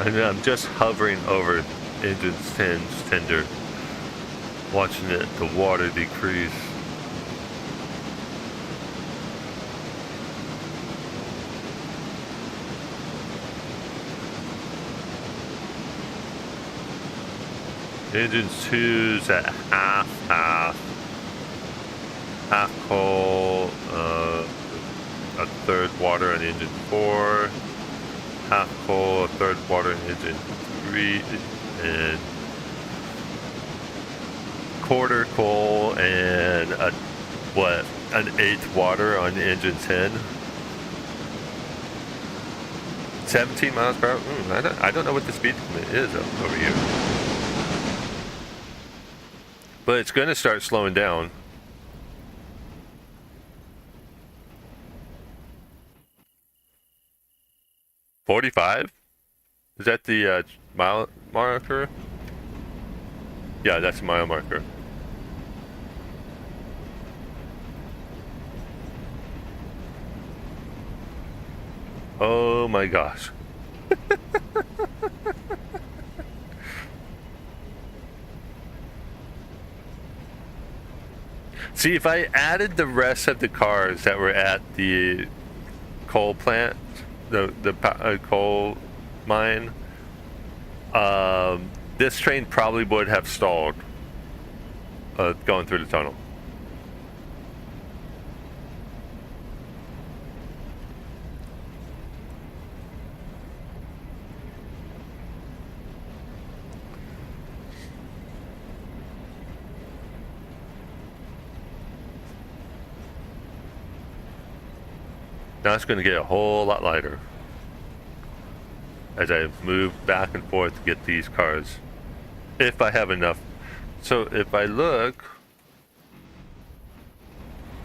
And I'm just hovering over engine 10's tender, watching the water decrease. Engine 2's at half coal, a third water on engine 4. Half coal, a third water in engine 3, and quarter coal, and an eighth water on engine 10. 17 miles per hour. I don't know what the speed limit is over here, but it's going to start slowing down. $45? Is that the mile marker? Yeah, that's the mile marker. Oh my gosh. See, if I added the rest of the cars that were at the coal plant, the coal mine, this train probably would have stalled going through the tunnel. Now it's going to get a whole lot lighter as I move back and forth to get these cars, if I have enough. So if I look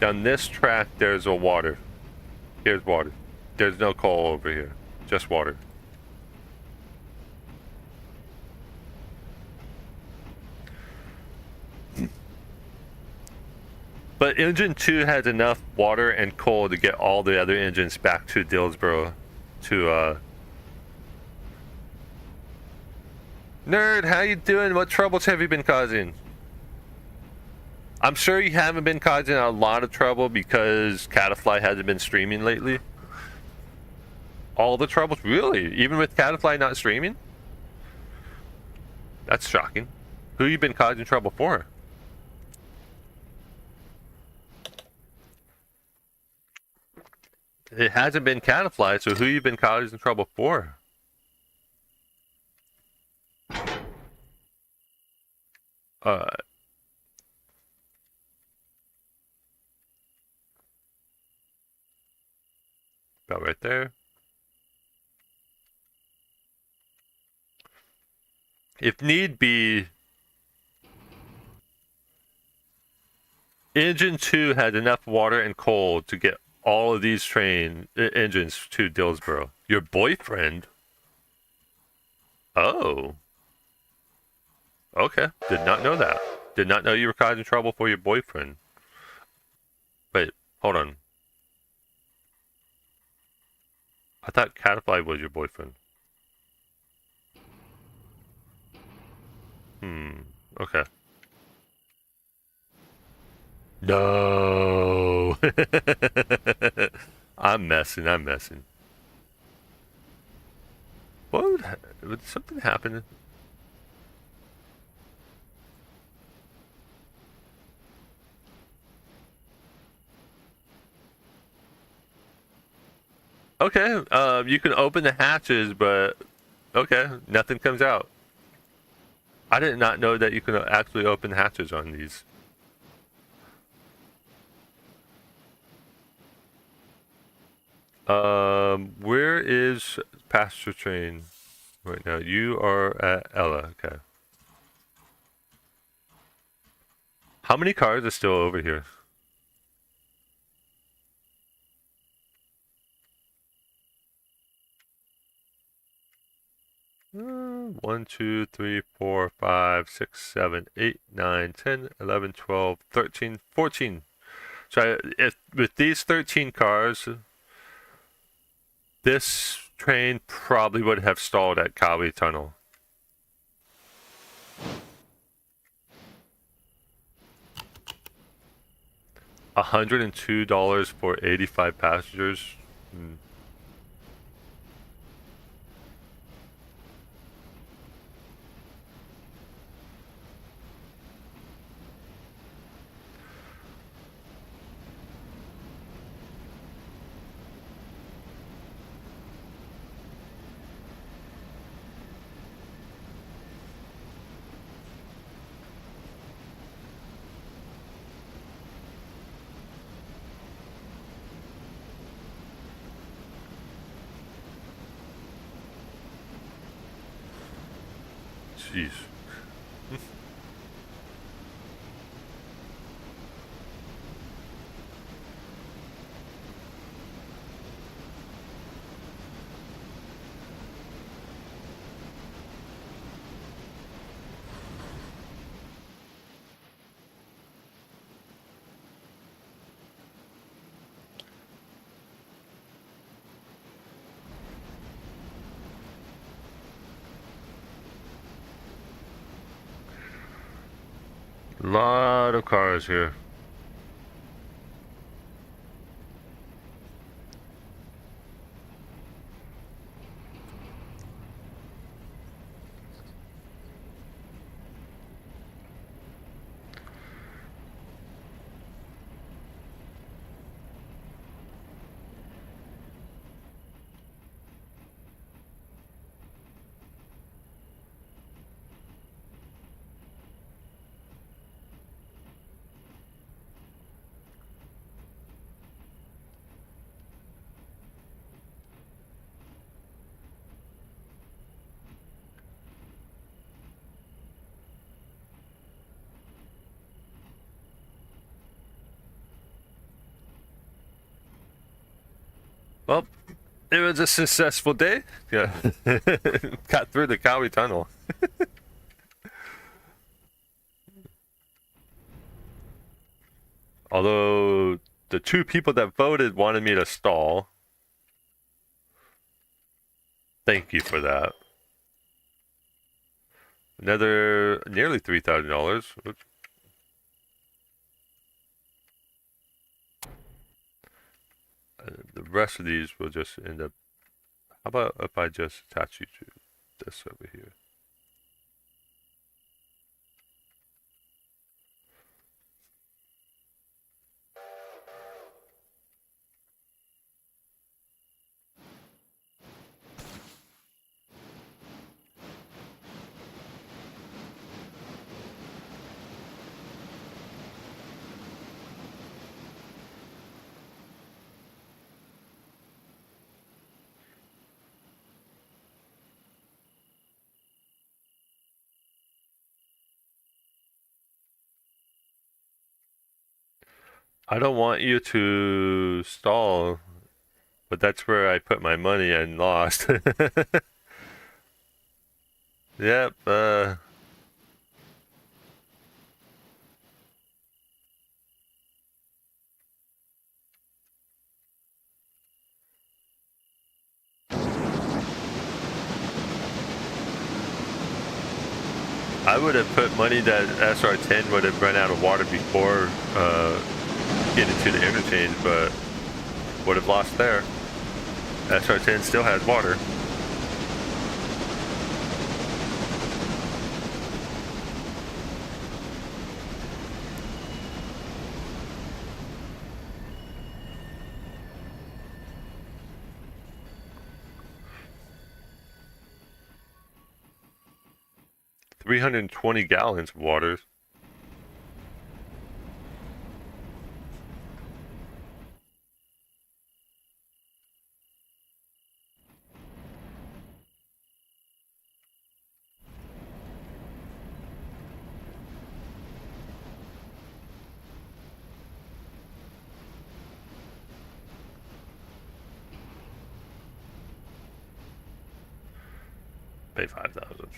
down this track, there's a water. Here's water. There's no coal over here. Just water. But engine 2 has enough water and coal to get all the other engines back to Dillsboro to Nerd, how you doing? What troubles have you been causing? I'm sure you haven't been causing a lot of trouble because Catafly hasn't been streaming lately. All the troubles? Really? Even with Catafly not streaming? That's shocking. Who you been causing trouble for? It hasn't been Catafly, so who you been causing trouble for? About right there. If need be, Engine 2 had enough water and coal to get all of these engines to Dillsboro. Your boyfriend? Oh. Okay. Did not know that. Did not know you were causing trouble for your boyfriend. Wait, hold on. I thought Catafly was your boyfriend. Okay. No. I'm messing. Would something happen? Okay, you can open the hatches, but okay, nothing comes out. I did not know that you can actually open hatches on these. Where is passenger train right now? You are at Ella, okay. How many cars are still over here? One, 2, 3, 4, 5, 6, 7, 8, 9, 10, 11, 12, 13, 14. So if with these 13 cars, this train probably would have stalled at Kawi Tunnel. $102 for 85 passengers. Jeez. Lot of cars here. Well, It was a successful day. Yeah. Got through the Cowie Tunnel. Although the two people that voted wanted me to stall. Thank you for that. Another nearly $3,000. The rest of these will just end up. How about if I just attach you to this over here? I don't want you to stall, but that's where I put my money and lost. Yep, I would have put money that SR10 would have run out of water before getting to the interchange, but would have lost there. SR10 still has water. $320 gallons of water. Pay 5,000.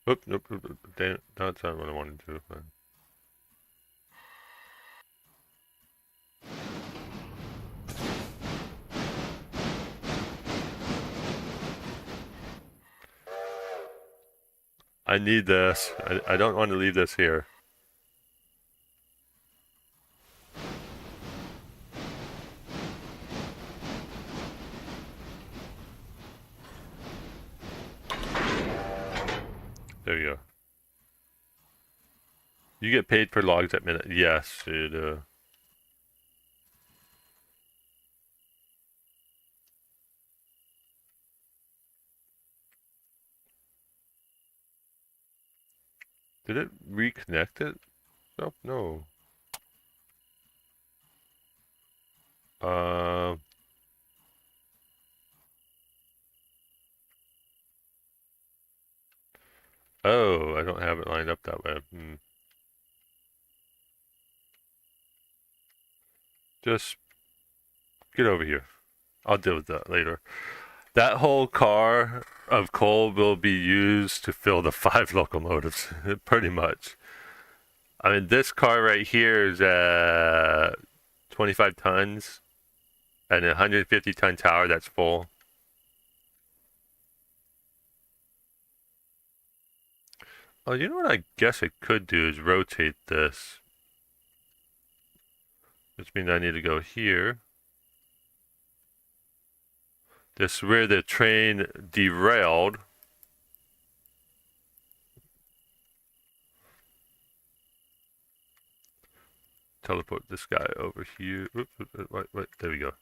Oop, nope, damn it, that's not what I wanted to do. I need this. I don't want to leave this here. There you go. You get paid per logs at minute. Yes, it Did it reconnect it? Nope, no. Uh, oh, I don't have it lined up that way. Just get over here. I'll deal with that later. That whole car of coal will be used to fill the 5 locomotives, pretty much. I mean, this car right here is 25 tons and a 150-ton tower that's full. Oh, you know what I guess I could do is rotate this. Which means I need to go here. This is where the train derailed. Teleport this guy over here. Oops, wait, there we go.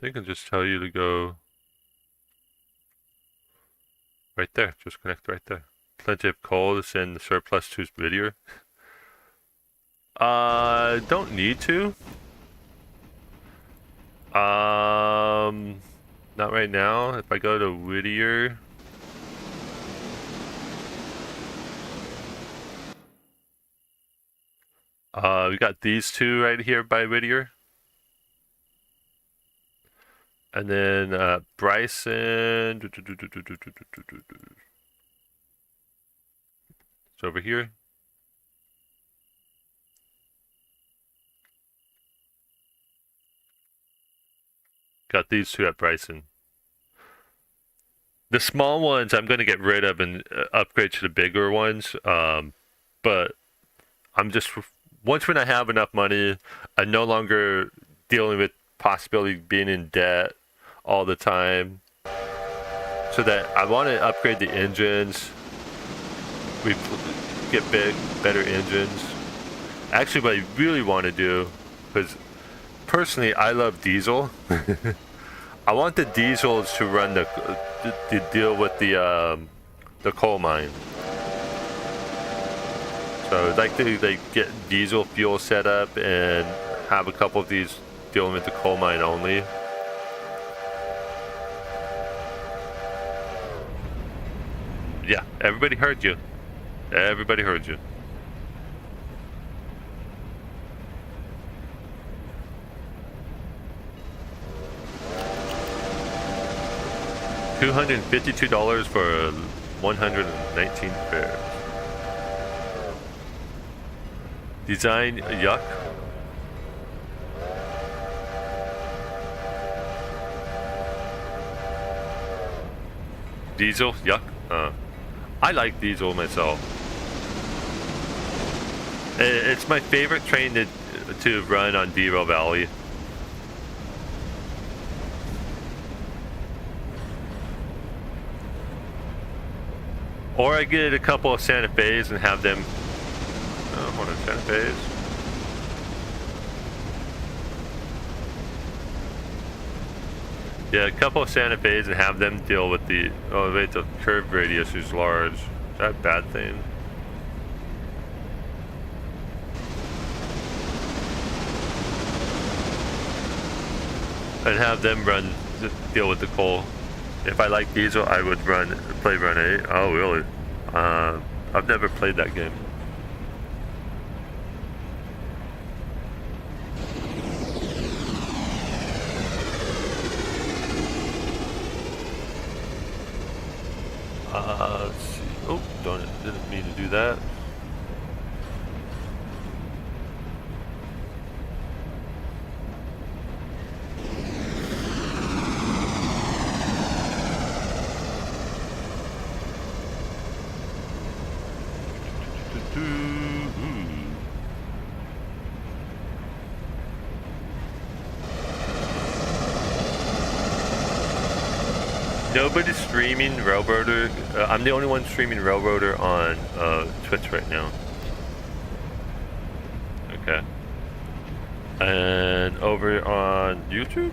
They can just tell you to go right there. Just connect right there. Plenty of coal to send the surplus to Whittier. Don't need to. Not right now. If I go to Whittier, we got these two right here by Whittier. And then Bryson. It's over here. Got these two at Bryson. The small ones I'm going to get rid of and upgrade to the bigger ones. But I'm just, once when I have enough money, I'm no longer dealing with possibility of being in debt all the time. So that I want to upgrade the engines. We get better engines. Actually, what I really want to do, because personally I love diesel. I want the diesels to run the deal with the coal mine. So I'd like to get diesel fuel set up and have a couple of these dealing with the coal mine only. Yeah, everybody heard you. Everybody heard you. $252 for 119 fares. Design yuck. Diesel yuck. I like diesel myself. It's my favorite train to run on Dero Valley. Or I get a couple of Santa Fe's and have them. Hold on, Santa Fe's. Yeah, a couple of Santa Fe's and have them deal with the. Oh, wait, the curve radius is large. Is that a bad thing? And have them deal with the coal. If I like diesel, I would play Run 8. Oh, really? I've never played that game. Let's see. Oh, darn it. Didn't mean to do that. Nobody's streaming Railroader. I'm the only one streaming Railroader on Twitch right now. Okay. And over on YouTube?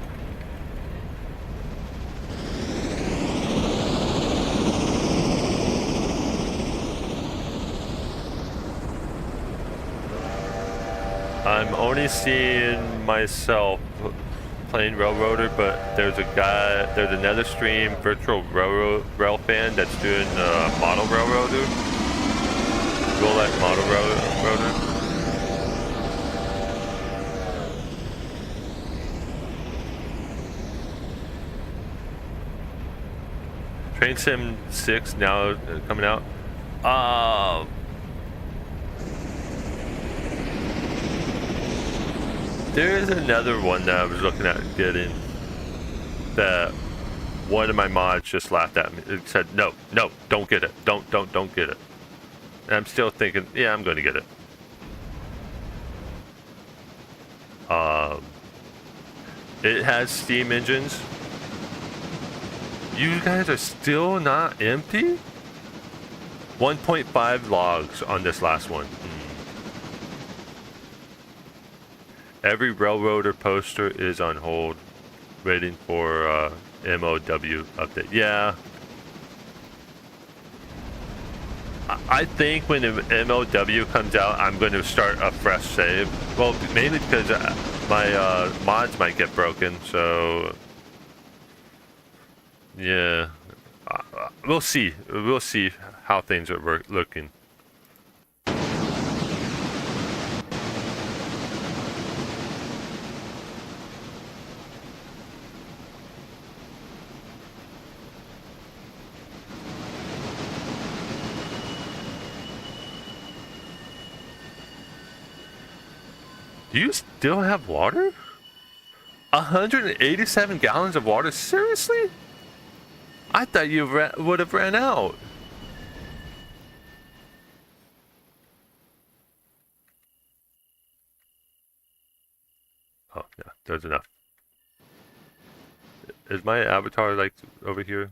I'm only seeing myself playing Railroader, but there's another stream, Virtual Rail Fan, that's doing Model Railroader. Roulette Model Railroader. Train Sim 6 now coming out. There's another one that I was looking at getting that one of my mods just laughed at me. It said, no, don't get it. Don't get it. And I'm still thinking, yeah, I'm going to get it. It has steam engines. You guys are still not empty? 1.5 logs on this last one. Every Railroader poster is on hold. waiting for MOW update. Yeah. I think when the MOW comes out, I'm going to start a fresh save. Well, mainly because my mods might get broken, so yeah. We'll see. We'll see how things are looking. Do you still have water? 187 gallons of water? Seriously? I thought you would have ran out. Oh, yeah, there's enough. Is my avatar, like, over here?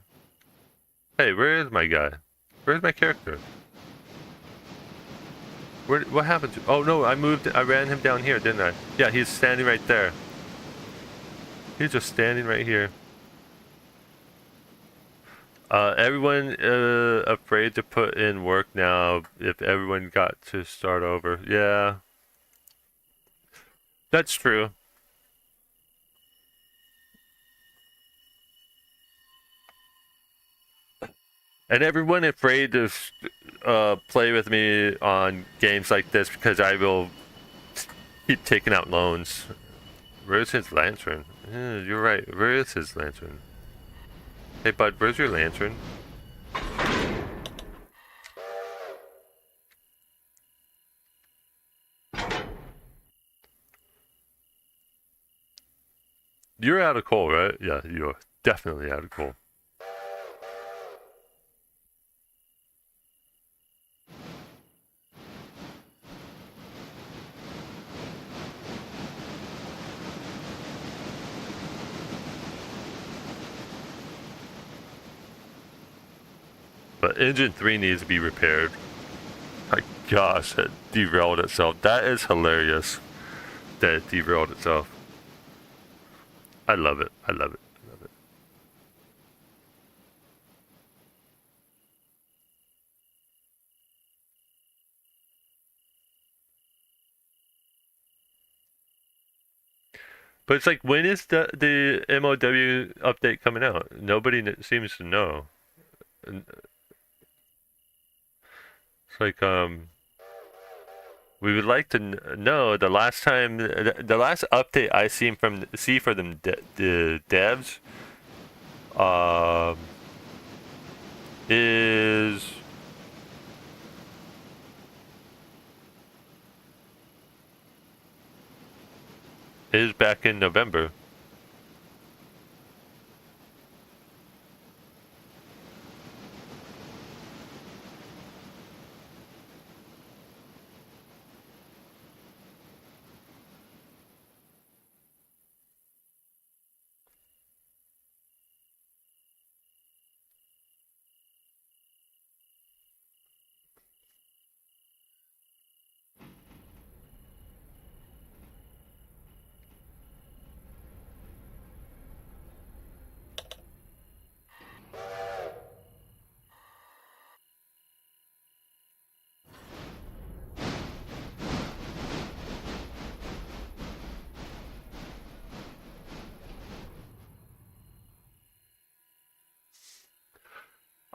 Hey, where is my guy? Where's my character? What happened to... Oh, no, I ran him down here, didn't I? Yeah, he's standing right there. He's just standing right here. Everyone afraid to put in work now if everyone got to start over. Yeah. That's true. And everyone afraid to play with me on games like this because I will keep taking out loans. Where's his lantern? Yeah, you're right. Where is his lantern? Hey, bud, where's your lantern? You're out of coal, right? Yeah, you're definitely out of coal. But engine 3 needs to be repaired. My gosh, it derailed itself. That is hilarious that it derailed itself. I love it. I love it. I love it. But it's like, when is the MOW update coming out? Nobody seems to know. It's like, we would like to know the last time, the last update I see for them, the devs, is back in November.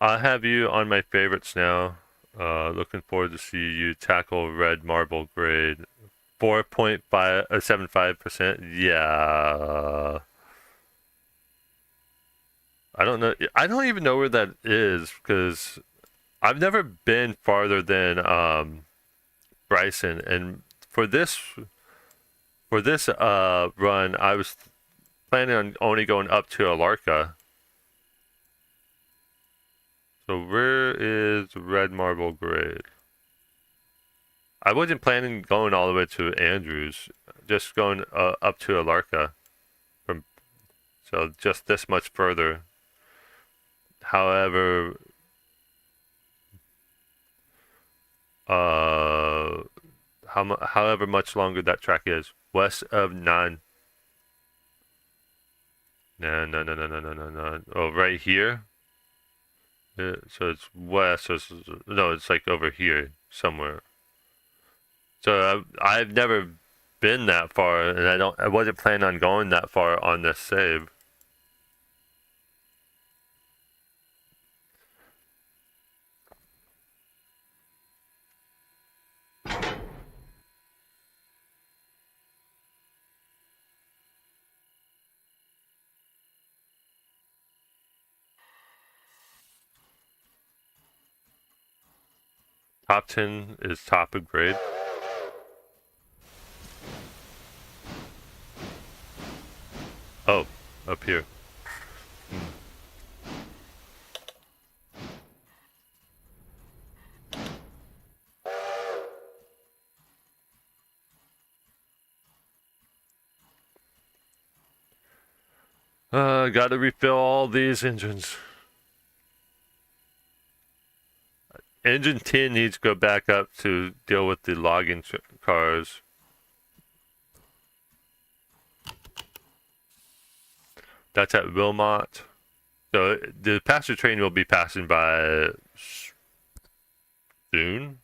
I have you on my favorites now. Looking forward to see you tackle red marble grade. 4.75%. Yeah. I don't know. I don't even know where that is because I've never been farther than Bryson. And for this run, I was planning on only going up to Alarka. So where is red marble grade? I wasn't planning going all the way to Andrews, just going up to Alarka. So just this much further. However, however much longer that track is, west of 9. No. Oh, right here. So it's west. So no, it's like over here somewhere. So I've never been that far, and I wasn't planning on going that far on this save. Top 10 is top of grade. Oh, up here. Gotta refill all these engines. Engine 10 needs to go back up to deal with the logging cars. That's at Wilmot. So the passenger train will be passing by soon.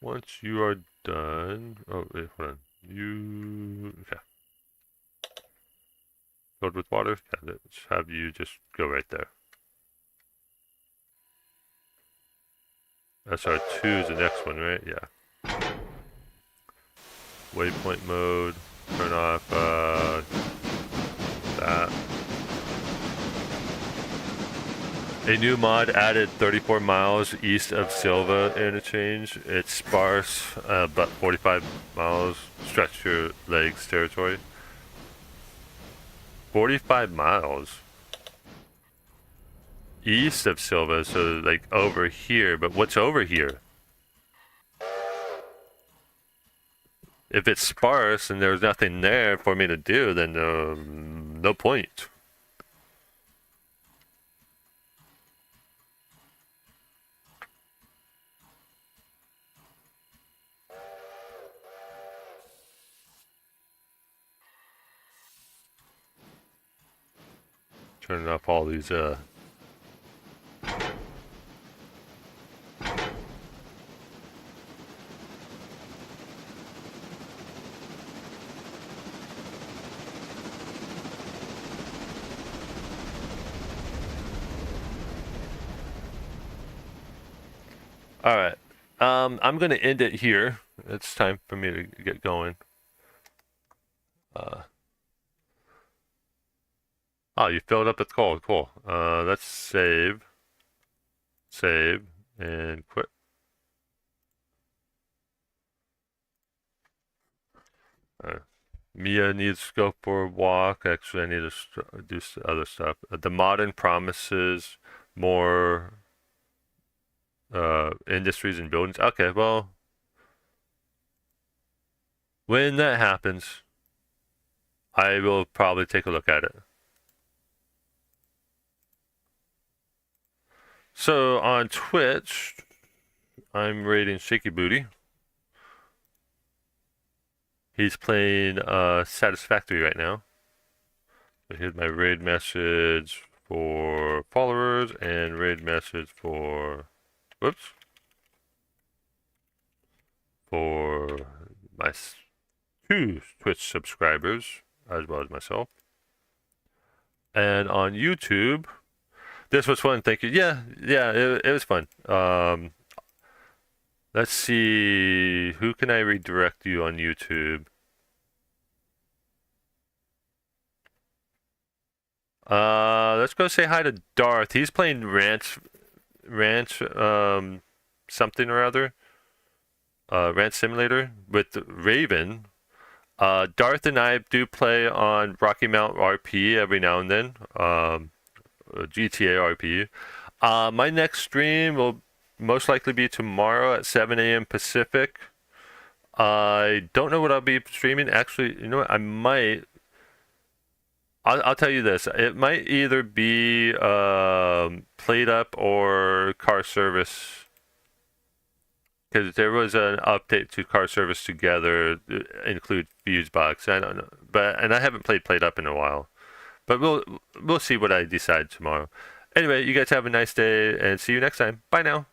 Once you are done, oh wait, hold on. Okay. Filled with water. Yeah, let's have you just go right there. SR2 is the next one, right? Yeah. Waypoint mode. Turn off that. A new mod added 34 miles east of Silva interchange. It's sparse, but 45 miles stretch your legs territory. 45 miles east of Silva, so like over here. But what's over here? If it's sparse and there's nothing there for me to do, then no point. Turning off all these Alright. I'm gonna end it here. It's time for me to get going. Oh, you filled up the coal. Cool. Let's save. Save and quit. Mia needs to go for a walk. Actually, I need to do other stuff. The modern promises more industries and buildings. Okay, well, when that happens, I will probably take a look at it. So on Twitch, I'm raiding Shaky Booty. He's playing Satisfactory right now. So here's my raid message for followers and raid message for, whoops, for my 2 Twitch subscribers as well as myself. And on YouTube, this was fun. Thank you. Yeah, it was fun. Let's see, who can I redirect you on YouTube? Let's go say hi to Darth. He's playing Ranch, something or other. Ranch Simulator with Raven. Darth and I do play on Rocky Mount RP every now and then. GTA RP. My next stream will most likely be tomorrow at 7 a.m. Pacific. I don't know what I'll be streaming. Actually, you know what? I might. I'll tell you this. It might either be Played Up or Car Service. Because there was an update to Car Service Together, include Fusebox. I don't know, and I haven't played Up in a while. But we'll see what I decide tomorrow. Anyway, you guys have a nice day and see you next time. Bye now.